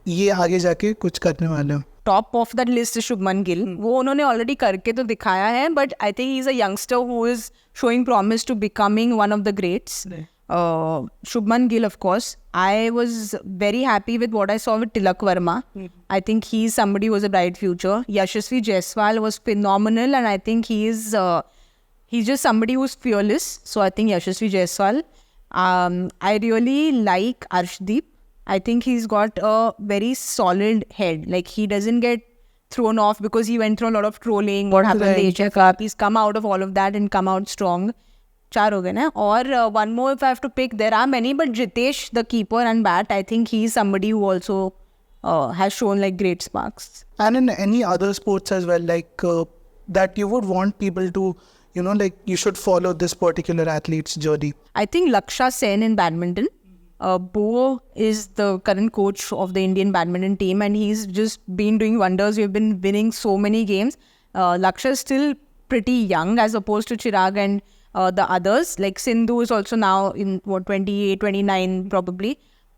ये आगे जाके कुछ करने वाले हैं? Top of that list is Shubman Gill. वो उन्होंने already करके तो दिखाया है. But I think he's a youngster who is showing promise to becoming one of the greats. Shubman Gill, of course. I was very happy with what I saw with Tilak Verma. I think he's somebody who has a bright future. Yashasvi Jaiswal was phenomenal, and I think he's just somebody who's fearless. So I think Yashasvi Jaiswal. I really like Arshdeep. I think he's got a very solid head. Like, he doesn't get thrown off because he went through a lot of trolling. What happened in the Asia Cup? He's come out of all of that and come out strong. 4 हो गए ना. Or one more if I have to pick, there are many, but Jitesh, the keeper and bat, I think he's somebody who also has shown like great sparks. And in any other sports as well, like that you would want people to, like you should follow this particular athlete's journey. I think Laksha Sen in badminton. Bo is the current coach of the Indian badminton team, and he's just been doing wonders. We've been winning so many games. Lakshya is still pretty young as opposed to Chirag and the others. Like Sindhu is also now in 28, 29 probably.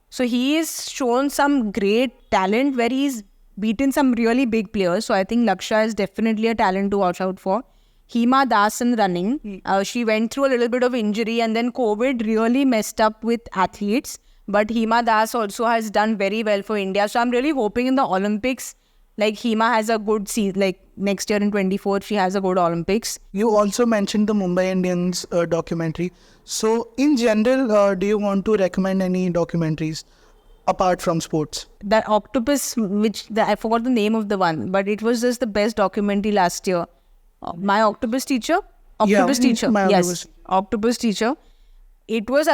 So he has shown some great talent where he's beaten some really big players. So I think Lakshya is definitely a talent to watch out for. Hima Das in running. She went through a little bit of injury and then COVID really messed up with athletes. But Hima Das also has done very well for India. So I'm really hoping in the Olympics, like Hima has a good season, like next year in 24, she has a good Olympics. You also mentioned the Mumbai Indians documentary. So in general, do you want to recommend any documentaries apart from sports? That Octopus, I forgot the name of the one, but it was just the best documentary last year. My Octopus Teacher? Octopus Teacher. Yes, Octopus Teacher. It was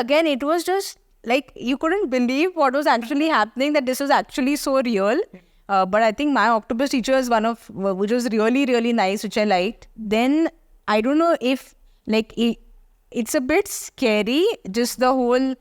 just like you couldn't believe what was actually happening, that this was actually so real. But I think My Octopus Teacher is one of, which was really, really nice, which I liked. Then, I don't know if, like, it's a bit scary, just the whole,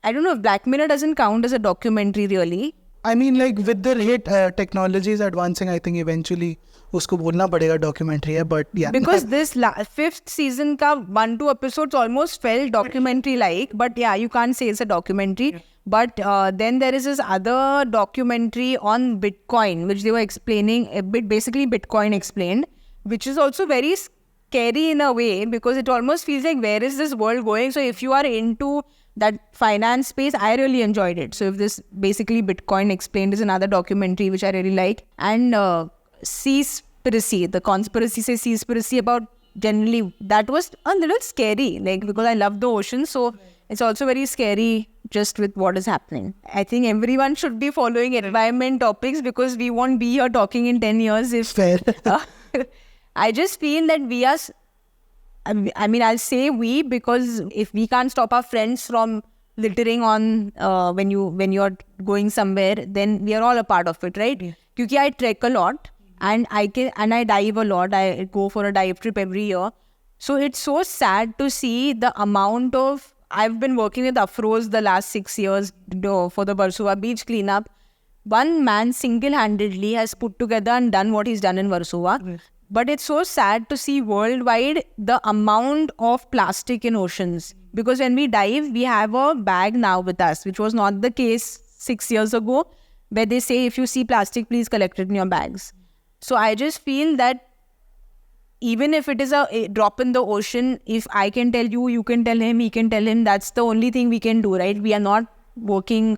I don't know if Black Mirror doesn't count as a documentary really. I mean, like, with the rate technology is advancing, I think eventually usko bolna padega documentary hai, but yeah. Because this fifth season ka 1-2 episodes almost felt documentary-like, but yeah, you can't say it's a documentary. Yeah. But then there is this other documentary on Bitcoin, which they were explaining, basically Bitcoin explained, which is also very scary in a way, because it almost feels like, where is this world going? So if you are into that finance space, I really enjoyed it. So if this basically Bitcoin explained is another documentary which I really like. And Seaspiracy, the conspiracy say Seaspiracy about generally, that was a little scary, like, because I love the ocean. So it's also very scary just with what is happening. I think everyone should be following environment topics, because we won't be here talking in 10 years if... Fair. I just feel that we are... I memean, I'll say we, because if we can't stop our friends from littering on when you're going somewhere, then we are all a part of it, right? Because I trek a lot and I dive a lot. I go for a dive trip every year. So it's so sad to see the amount of... I've been working with Afros the last 6 years for the Versova beach cleanup. One man single-handedly has put together and done what he's done in Versova. Yes. But it's so sad to see worldwide the amount of plastic in oceans. Because when we dive, we have a bag now with us, which was not the case 6 years ago, where they say, if you see plastic, please collect it in your bags. So I just feel that even if it is a drop in the ocean, if I can tell you, you can tell him, he can tell him, that's the only thing we can do, right? We are not working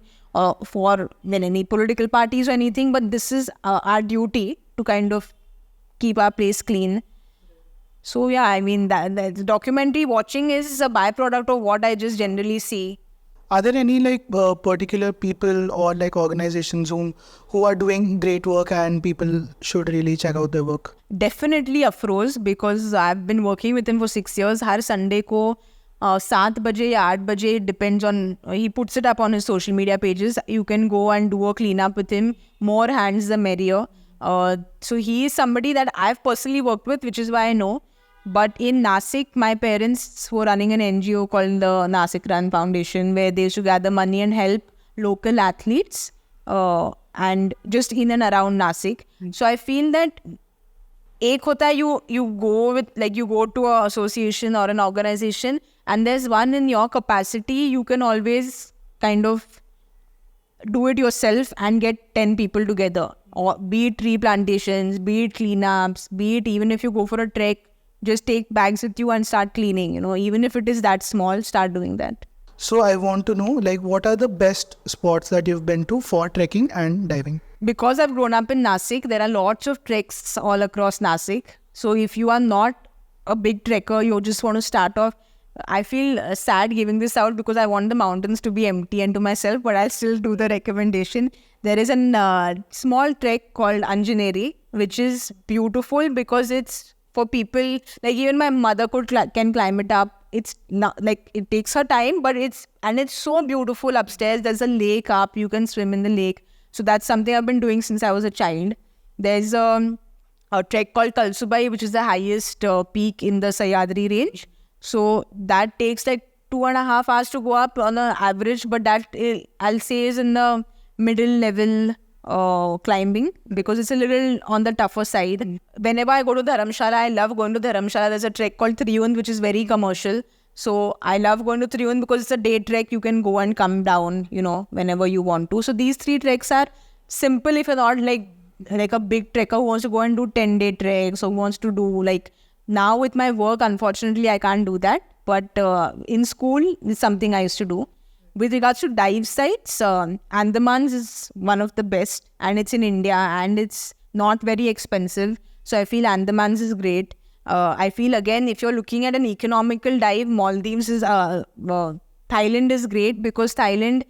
for any political parties or anything, but this is our duty to kind of keep our place clean. So yeah, I mean, that documentary watching is a byproduct of what I just generally see. Are there any like particular people or like organizations who are doing great work and people should really check out their work? Definitely Afroz, because I've been working with him for 6 years. Har Sunday ko 7 baje ya 8 baje, it depends on, he puts it up on his social media pages. You can go and do a cleanup with him. More hands the merrier. So he is somebody that I've personally worked with, which is why I know. But in Nasik, my parents were running an NGO called the Nasik Run Foundation, where they used to gather money and help local athletes and just in and around Nasik. So I feel that ek hota hai, you go with, like, you go to an association or an organization, and there's one in your capacity, you can always kind of do it yourself and get 10 people together. Or be it tree plantations, be it cleanups, be it even if you go for a trek, just take bags with you and start cleaning, even if it is that small, start doing that. So I want to know, like, what are the best spots that you've been to for trekking and diving? Because I've grown up in Nasik, there are lots of treks all across Nasik. So if you are not a big trekker, you just want to start off, I feel sad giving this out because I want the mountains to be empty and to myself, but I'll still do the recommendation. There is a small trek called Anjaneri, which is beautiful because it's for people, like even my mother can climb it up. It's not like, it takes her time, but it's so beautiful upstairs. There's a lake up, you can swim in the lake. So that's something I've been doing since I was a child. There's a trek called Kalsubai, which is the highest peak in the Sahyadri range. So that takes like 2.5 hours to go up on an average, but that I'll say is in the middle level climbing, because it's a little on the tougher side. Whenever I go to Dharamshala, I love going to Dharamshala. There's a trek called Triyund, which is very commercial. So I love going to Triyund because it's a day trek. You can go and come down, whenever you want to. So these 3 treks are simple if you're not like a big trekker who wants to go and do 10-day treks or wants to do now with my work, unfortunately, I can't do that. But in school, it's something I used to do. With regards to dive sites, Andamans is one of the best, and it's in India and it's not very expensive. So I feel Andamans is great. I feel again, if you're looking at an economical dive, Maldives is Thailand is great, because Thailand,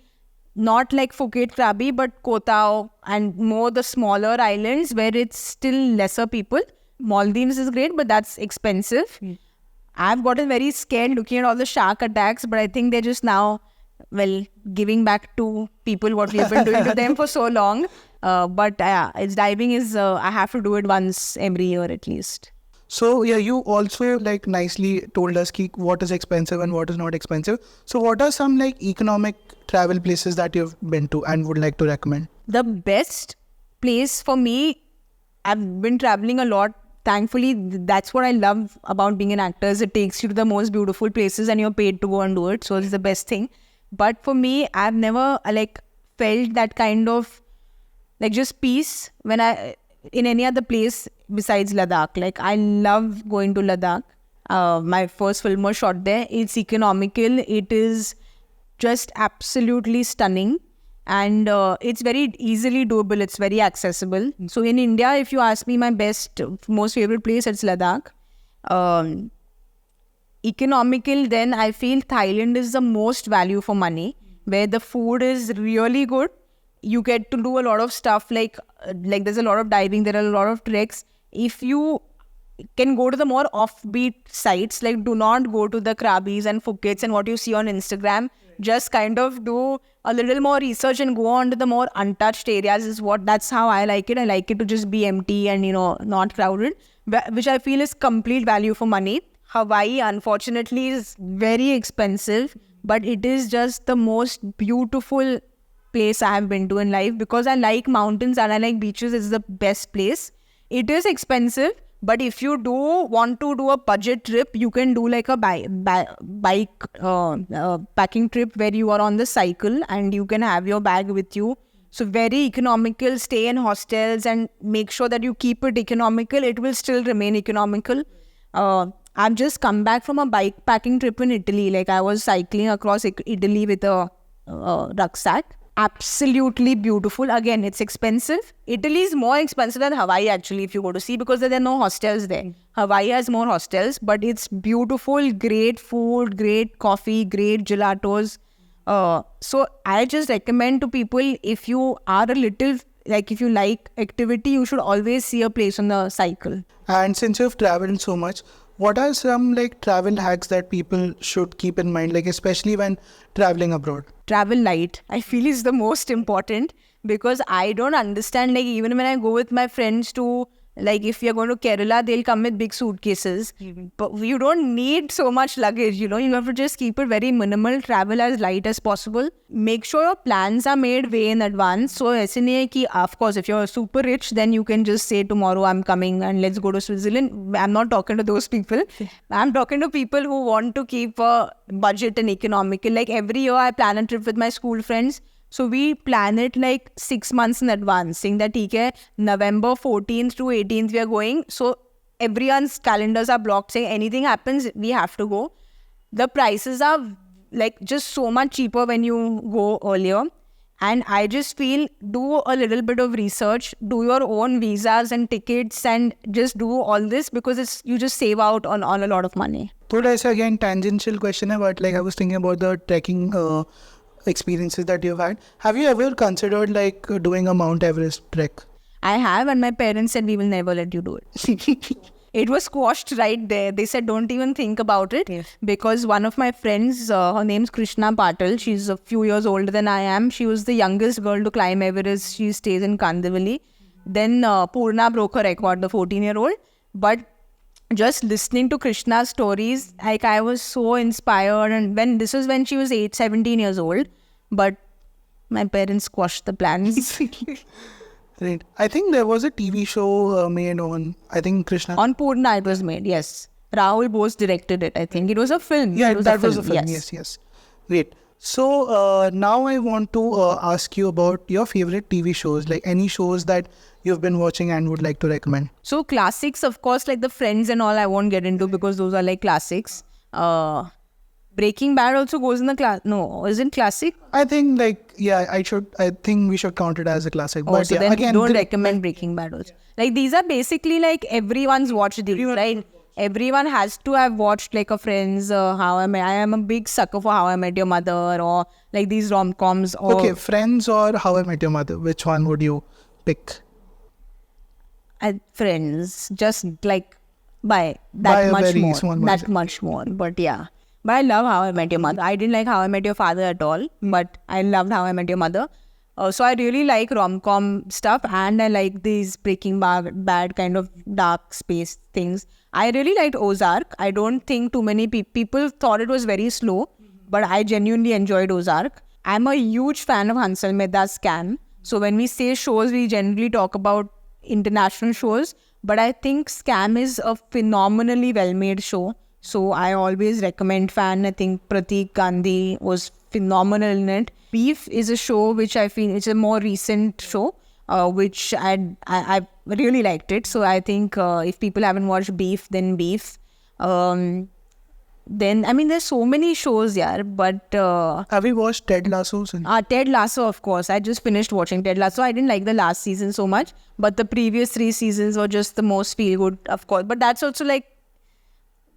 not like Phuket, Krabi, but Koh Tao and more the smaller islands where it's still lesser people. Maldives is great, but that's expensive. I've gotten very scared looking at all the shark attacks, but I think they're just now, giving back to people what we've been doing to them for so long. But it's diving is, I have to do it once every year at least. So yeah, you also nicely told us what is expensive and what is not expensive. So what are some economic travel places that you've been to and would like to recommend? The best place for me, I've been traveling a lot. Thankfully, that's what I love about being an actor, is it takes you to the most beautiful places and you're paid to go and do it. So it's the best thing. But for me, I've never felt that kind of just peace when in any other place besides Ladakh. I love going to Ladakh. My first film was shot there. It's economical. It is just absolutely stunning. And it's very easily doable. It's very accessible. So in India, if you ask me my most favorite place, it's Ladakh. Economical, then I feel Thailand is the most value for money, where the food is really good. You get to do a lot of stuff like there's a lot of diving, there are a lot of treks. If you can go to the more offbeat sites, do not go to the Krabis and Phukets and what you see on Instagram. Just kind of do a little more research and go on to the more untouched areas. That's how I like it. I like it to just be empty and not crowded, which I feel is complete value for money. Hawaii, unfortunately, is very expensive, but it is just the most beautiful place I have been to in life, because I like mountains and I like beaches. It's the best place. It is expensive, but if you do want to do a budget trip, you can do a bike packing trip where you are on the cycle and you can have your bag with you. So very economical. Stay in hostels and make sure that you keep it economical. It will still remain economical. I've just come back from a bike packing trip in Italy. I was cycling across Italy with a rucksack. Absolutely beautiful. Again, it's expensive. Italy is more expensive than Hawaii actually, if you go to see, because there are no hostels there. Hawaii has more hostels, but it's beautiful, great food, great coffee, great gelatos. So I just recommend to people, if you are a little, if you like activity, you should always see a place on the cycle. And since you've traveled so much, what are some travel hacks that people should keep in mind, especially when traveling abroad? Travel light, I feel, is the most important, because I don't understand, even when I go with my friends to, if you're going to Kerala, they'll come with big suitcases. But you don't need so much luggage, you have to just keep it very minimal, travel as light as possible. Make sure your plans are made way in advance. So, of course, if you're super rich, then you can just say tomorrow I'm coming and let's go to Switzerland. I'm not talking to those people. I'm talking to people who want to keep a budget and economical. Every year I plan a trip with my school friends. So we plan it 6 months in advance, saying that November 14th to 18th we are going. So everyone's calendars are blocked, saying anything happens, we have to go. The prices are just so much cheaper when you go earlier. And I just feel, do a little bit of research, do your own visas and tickets, and just do all this, because you just save out on a lot of money. Thoda aisa again tangential question, but I was thinking about the trekking experiences that you've had. Have you ever considered doing a Mount Everest trek? I have, and my parents said we will never let you do it. It was squashed right there. They said don't even think about it. Yes. Because one of my friends, her name's Krishna Patil, she's a few years older than I am. She was the youngest girl to climb Everest. She stays in Kandivali. Then Purna broke her record, the 14-year-old. But just listening to Krishna's stories, like I was so inspired. And this was when she was 17 years old, but my parents squashed the plans. Right. I think there was a TV show made on, I think, Krishna. On Purna it was made, yes. Rahul Bose directed it, I think. It was a film. Yeah, that was a film. film. Yes. Great. So now I want to ask you about your favorite TV shows, like any shows that you've been watching and would like to recommend. So classics, of course, like the Friends and all I won't get into because those are like classics. Breaking Bad also goes in the class. No, isn't classic? I think I think we should count it as a classic. Oh, But so yeah, then again, don't recommend Breaking Bad also. Like these are basically like everyone's watched these, right? Everyone has to have watched like a Friends, I am a big sucker for How I Met Your Mother, or like these rom-coms. Or Okay, Friends or How I Met Your Mother, which one would you pick? Friends, just like by By that a much very more. small That margin. much more. But yeah. But I love How I Met Your Mother. I didn't like How I Met Your Father at all, but I loved How I Met Your Mother. So I really like rom-com stuff, and I like these Breaking Bad kind of dark space things. I really liked Ozark. I don't think too many people thought it was very slow, but I genuinely enjoyed Ozark. I'm a huge fan of Hansal Mehta's Scam. So when we say shows, we generally talk about international shows, but I think Scam is a phenomenally well-made show. So I always recommend fan. I think Pratik Gandhi was phenomenal in it. Beef is a show which I feel it's a more recent show, which I really liked it. So I think if people haven't watched Beef, then Beef. Then I mean there's so many shows, yeah. But Have you watched Ted Lasso? Ted Lasso, of course. I just finished watching Ted Lasso. I didn't like the last season so much, but the previous 3 seasons were just the most feel good, of course. But that's also like.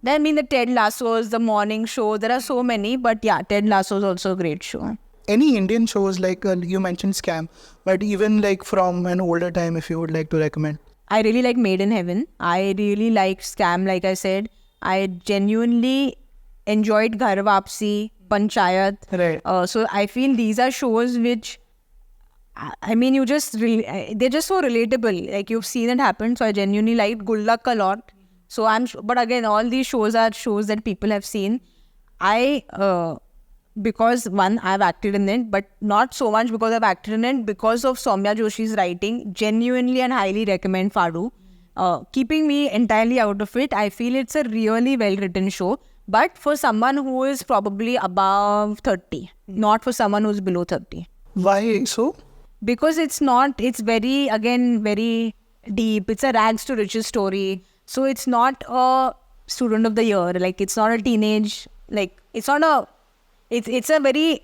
I mean, the Ted Lasso's, the morning show, there are so many, but yeah, Ted Lasso is also a great show. Any Indian shows like you mentioned Scam, but even like from an older time, if you would like to recommend. I really like Made in Heaven. I really like Scam, like I said. I genuinely enjoyed Ghar Wapsi, Panchayat. Right. So I feel these are shows which, I mean, they're just so relatable. Like you've seen it happen. So I genuinely liked Good Luck a lot. So but again, all these shows are shows that people have seen. Because one, I've acted in it, but not so much because I've acted in it, because of Soumya Joshi's writing, genuinely and highly recommend Fadu. Keeping me entirely out of it, I feel it's a really well-written show, but for someone who is probably above 30, not for someone who's below 30. Why so? Because it's very, again, very deep. It's a rags to riches story. So it's not a student of the year. Like, it's not a teenage, like, it's a very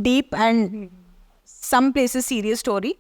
deep and some places serious story.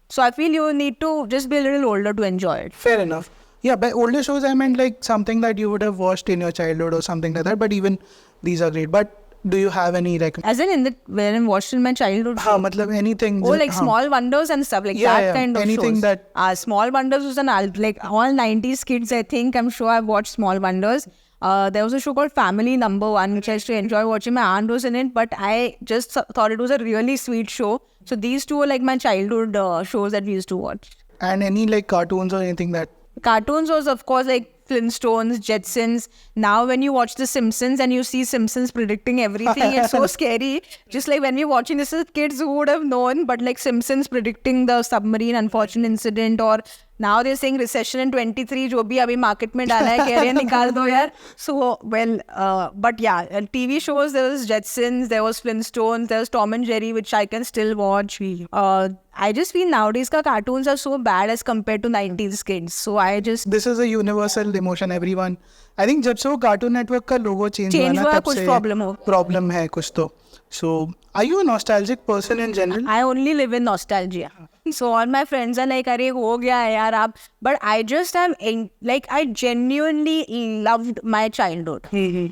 So I feel you need to just be a little older to enjoy it. Fair enough. Yeah, by older shows, I meant like something that you would have watched in your childhood or something like that. But even these are great. But do you have any As in when I watched in my childhood? Matlab anything. Oh, like Small Wonders and stuff like that kind of anything shows. That Small Wonders was like all 90s kids, I think. I'm sure I've watched Small Wonders. There was a show called Family Number One, which I used to enjoy watching. My aunt was in it, but I just thought it was a really sweet show. So these two were like my childhood shows that we used to watch. And any like cartoons or anything that... Cartoons was, of course, like Flintstones, Jetsons. Now when you watch The Simpsons and you see Simpsons predicting everything, it's so scary. Just like when we're watching this as kids who would have known, but like Simpsons predicting the submarine unfortunate incident, or now they're saying recession in 23, जो भी अभी market में डाला है, कह रहे हैं निकाल दो यार. So, but yeah, TV shows, there was Jetsons, there was Flintstones, there was Tom and Jerry, which I can still watch. I just feel nowadays ka cartoons are so bad as compared to 90s kids. So This is a universal emotion, everyone. I think जब से वो Cartoon Network का logo change हुआ कुछ problem है कुछ तो. So, are you a nostalgic person in general? I only live in nostalgia. So all my friends are like, "Arey, ho gaya hai yaar ab." But I just am like, I genuinely loved my childhood.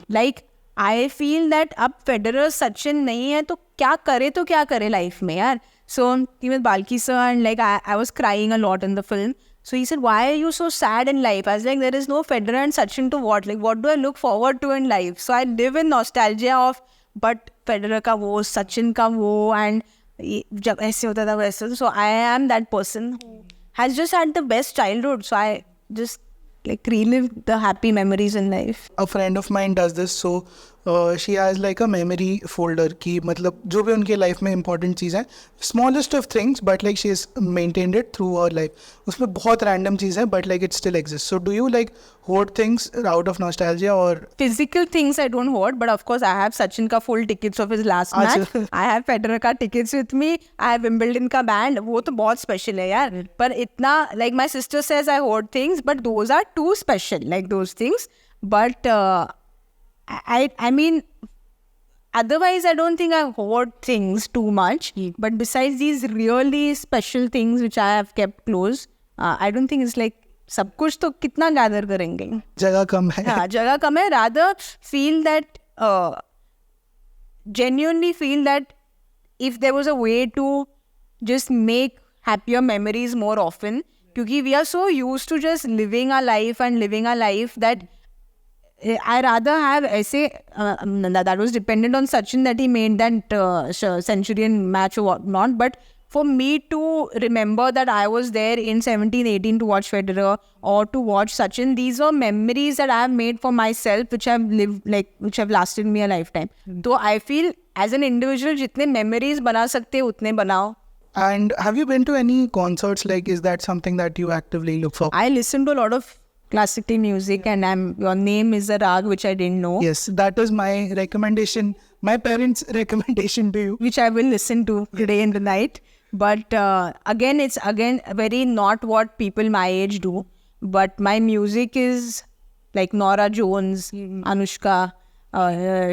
Like, I feel that अब Federer, Sachin नहीं है तो क्या करे life में यार. So even Balki sir, and like I was crying a lot in the film. So he said, "Why are you so sad in life?" I was like, there is no Federer and Sachin to watch. Like, what do I look forward to in life? So I live in nostalgia of, but Federer का वो, Sachin का वो, and जब ऐसे होता था वैसे. So I am that person who has just had the best childhood. So I just like relive the happy memories in life. A friend of mine does this, so she has like a memory folder की मतलब जो भी उनके life में important चीज़ है, smallest of things, but like she has maintained it through her life. उसमें बहुत random चीज़ है, but like it still exists. So do you like hoard things out of nostalgia or? Physical things I don't hoard, but of course I have Sachin ka full tickets of his last match. I have Federer ka tickets with me. I have Wimbledon ka band. वो तो बहुत special है यार. पर इतना like my sister says I hoard things, but those are too special, like those things. But I mean, otherwise I don't think I hoard things too much. But besides these really special things which I have kept close, I don't think it's like सब कुछ तो कितना gather करेंगे. जगह कम है. हाँ, जगह कम है. Rather feel that genuinely feel that if there was a way to just make happier memories more often, क्योंकि we are so used to just living our life that I rather have ऐसे that was dependent on Sachin that he made that centurion match or whatnot, but for me to remember that I was there in 17, 18 to watch Federer or to watch Sachin, these were memories that I have made for myself, which have lived, like, which have lasted me a lifetime. So I feel as an individual, जितने memories बना सकते हैं उतने बनाओ. And have you been to any concerts? Like, is that something that you actively look for? I listen to a lot of classical music, and your name is a rag which I didn't know. Yes, that is my recommendation, my parents' recommendation to you. Which I will listen to today in the night. But it's very not what people my age do. But my music is like Nora Jones, Anushka,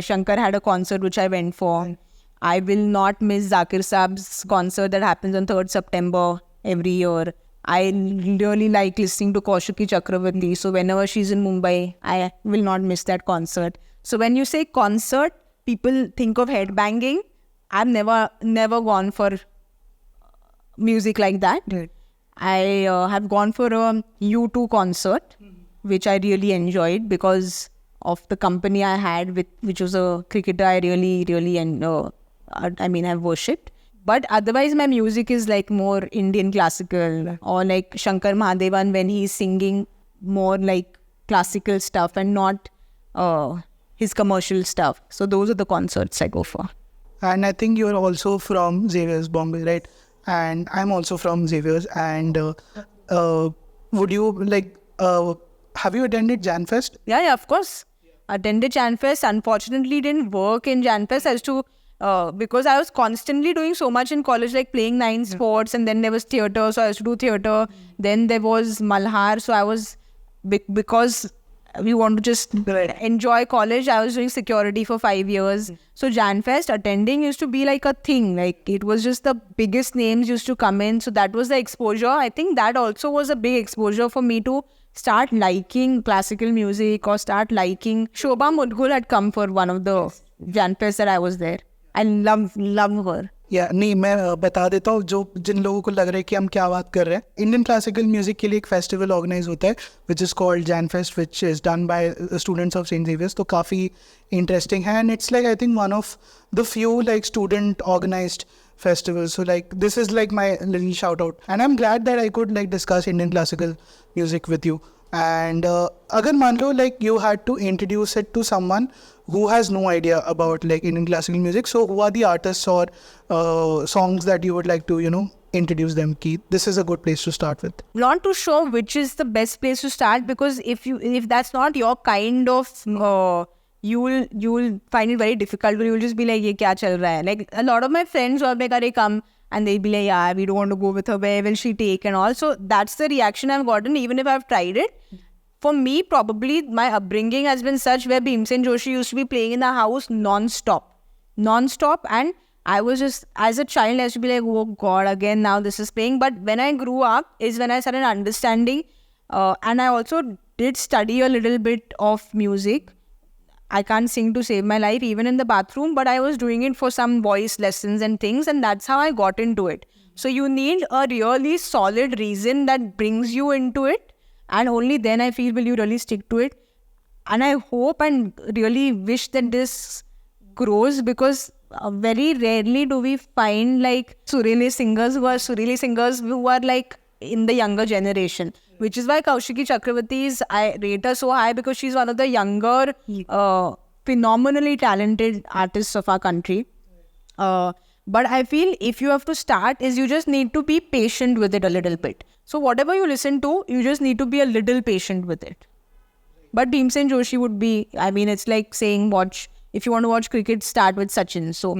Shankar had a concert which I went for. I will not miss Zakir Saab's concert that happens on 3rd September every year. I really like listening to Kaushiki Chakravarti. So whenever she's in Mumbai, I will not miss that concert. So when you say concert, people think of headbanging. I've never gone for music like that. I have gone for a U2 concert, which I really enjoyed because of the company I had, which was a cricketer I really I've worshipped. But otherwise, my music is like more Indian classical, or like Shankar Mahadevan when he's singing more like classical stuff and not his commercial stuff. So those are the concerts I go for. And I think you're also from Xavier's, Bombay, right? And I'm also from Xavier's. And would you like, have you attended Janfest? Yeah, of course. Attended Janfest. Unfortunately, didn't work in Janfest as to because I was constantly doing so much in college, like playing 9 sports, and then there was theatre, so I used to do theatre. Then there was Malhar, so I was, because we want to just enjoy college, I was doing security for 5 years. So Janfest attending used to be like a thing, like it was just the biggest names used to come in. So that was the exposure. I think that also was a big exposure for me to start liking classical music or start liking. Shobha Mudgul had come for one of the Janfest that I was there. I love her. Yeah, नहीं मैं बता देता हूँ जो जिन लोगों को लग रहा है कि हम क्या बात कर रहे हैं. इंडियन क्लासिकल म्यूजिक के लिए एक फेस्टिवल ऑर्गेनाइज होता है which is called Jainfest, which is done by students of Saint Xavier's. तो काफ़ी इंटरेस्टिंग है and it's like I think one of the few like student organised festivals. So like this is like my little shout out, and I'm glad that I could like discuss Indian classical music with you. And agar मान लो like you had to introduce it to someone who has no idea about like Indian classical music, so who are the artists or songs that you would like to introduce them? Ki this is a good place to start with. Not too sure which is the best place to start, because if that's not your kind of you'll find it very difficult. You'll just be like, ye kya chal raha hai? Like a lot of my friends will be like, come, and they'll be like, yeah, we don't want to go with her, where will she take, and all. So that's the reaction I've gotten, even if I've tried it. For me, probably my upbringing has been such where Bhimsen Joshi used to be playing in the house non-stop, and I was just, as a child, I used to be like, oh God, again now this is playing. But when I grew up is when I started understanding, and I also did study a little bit of music. I can't sing to save my life, even in the bathroom, but I was doing it for some voice lessons and things, and that's how I got into it. So you need a really solid reason that brings you into it, and only then I feel will you really stick to it. And I hope and really wish that this grows, because very rarely do we find like Sureli singers who are like in the younger generation. which is why Kaushiki Chakravarti's I rate her so high, because she's one of the younger, phenomenally talented artists of our country. But I feel if you have to start, is you just need to be patient with it a little bit. So whatever you listen to, you just need to be a little patient with it. But Bhimsen Joshi would be, I mean, it's like saying if you want to watch cricket, start with Sachin. So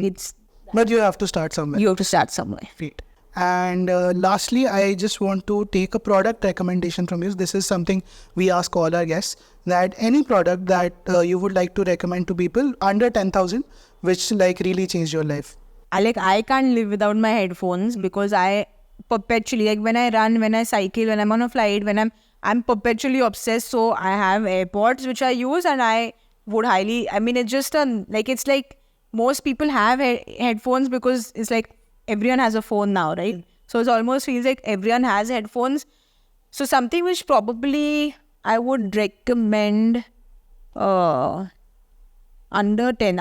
But you have to start somewhere. You have to start somewhere. Great. And lastly, I just want to take a product recommendation from you. This is something we ask all our guests, that any product that you would like to recommend to people under 10,000, which like really changed your life. I can't live without my headphones, because I perpetually, like when I run, when I cycle, when I'm on a flight, when I'm perpetually obsessed. So I have AirPods which I use, and I would highly, I mean, it's just it's like most people have headphones, because it's like everyone has a phone now, right? So it almost feels like everyone has headphones. So something which probably I would recommend under 10.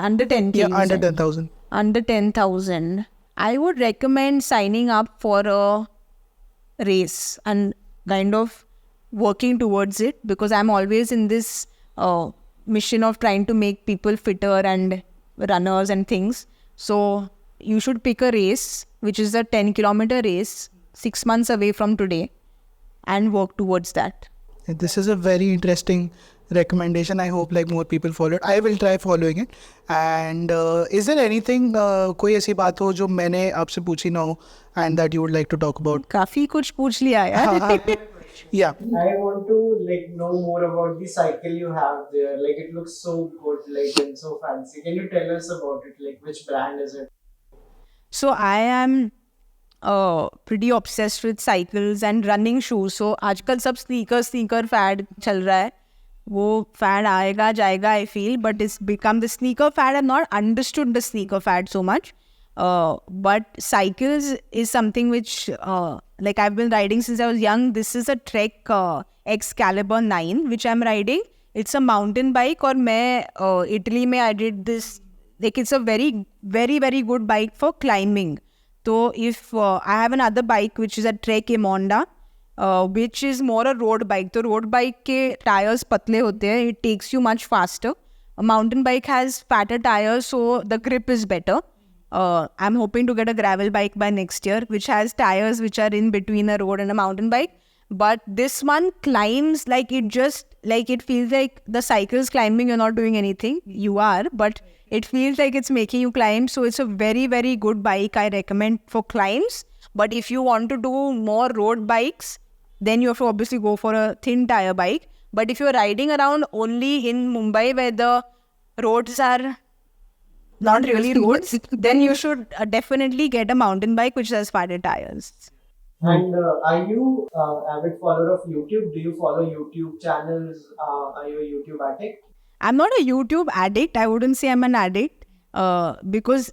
Yeah, under 10,000. Under 10,000. I would recommend signing up for a race and kind of working towards it, because I'm always in this mission of trying to make people fitter and runners and things. So you should pick a race, which is a 10-kilometer race, 6 months away from today, and work towards that. This is a very interesting recommendation. I hope like more people follow it. I will try following it. And is there anything, कोई ऐसी बात हो जो मैंने आपसे पूछी ना हो, and that you would like to talk about? काफी कुछ पूछ लिया यार. Yeah. I want to know more about the cycle you have there. Like it looks so good, and so fancy. Can you tell us about it? Like which brand is it? So I am pretty obsessed with cycles and running shoes. So आजकल सब sneaker fad चल रहा है. वो fad आएगा जाएगा, I feel, but it's become the sneaker fad. I've not understood the sneaker fad so much. But cycles is something which I've been riding since I was young. This is a Trek Excalibur 9 which I'm riding. It's a mountain bike, और मैं Italy में I did this. Like it's a very, very, very good bike for climbing. So if I have another bike which is a Trek Emonda, which is more a road bike. So road bike के tires पतले होते हैं. It takes you much faster. A mountain bike has fatter tires, so the grip is better. I'm hoping to get a gravel bike by next year, which has tires which are in between a road and a mountain bike. But this one climbs it feels like the cycle is climbing, you're not doing anything. You are, but it feels like it's making you climb. So it's a very, very good bike I recommend for climbs. But if you want to do more road bikes, then you have to obviously go for a thin tire bike. But if you're riding around only in Mumbai where the roads are not really roads, then you should definitely get a mountain bike which has fatter tires. And are you avid follower of YouTube? Do you follow YouTube channels? Are you a YouTube addict? I'm not a YouTube addict. I wouldn't say I'm an addict. Because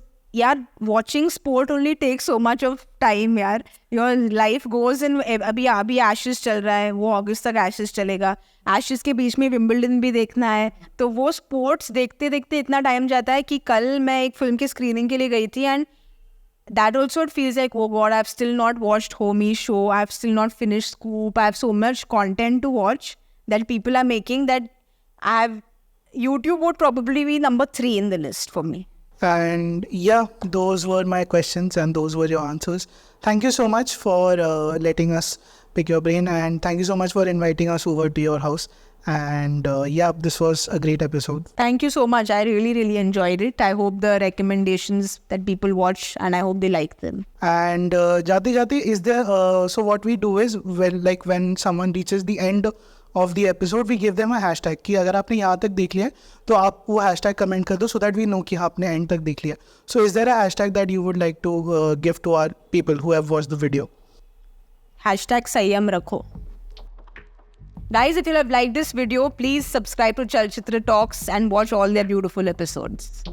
watching sport only takes so much of time, yaar. Your life goes in. अभी Ashes चल रहा है, वो August तक Ashes चलेगा. Ashes के बीच में Wimbledon भी देखना है. तो वो sports देखते देखते इतना time जाता है कि कल मैं एक film के screening के लिए गई थी, and that also it feels like, oh God, I've still not watched Homie's show. I've still not finished Scoop. I have so much content to watch that people are making that YouTube would probably be number 3 in the list for me. And yeah, those were my questions and those were your answers. Thank you so much for letting us pick your brain, and thank you so much for inviting us over to your house. And this was a great episode. Thank you so much. I really, really enjoyed it. I hope the recommendations that people watch, and I hope they like them. And Jati, is there, so what we do is, when someone reaches the end of the episode, we give them a hashtag कि अगर आपने यहाँ तक देख लिया तो आप वो hashtag comment कर दो, so that we know कि आपने end तक देख लिया. So is there a hashtag that you would like to give to our people who have watched the video? Hashtag Saiyam Rakho. Guys, if you have liked this video, please subscribe to Chalchitra Talks and watch all their beautiful episodes.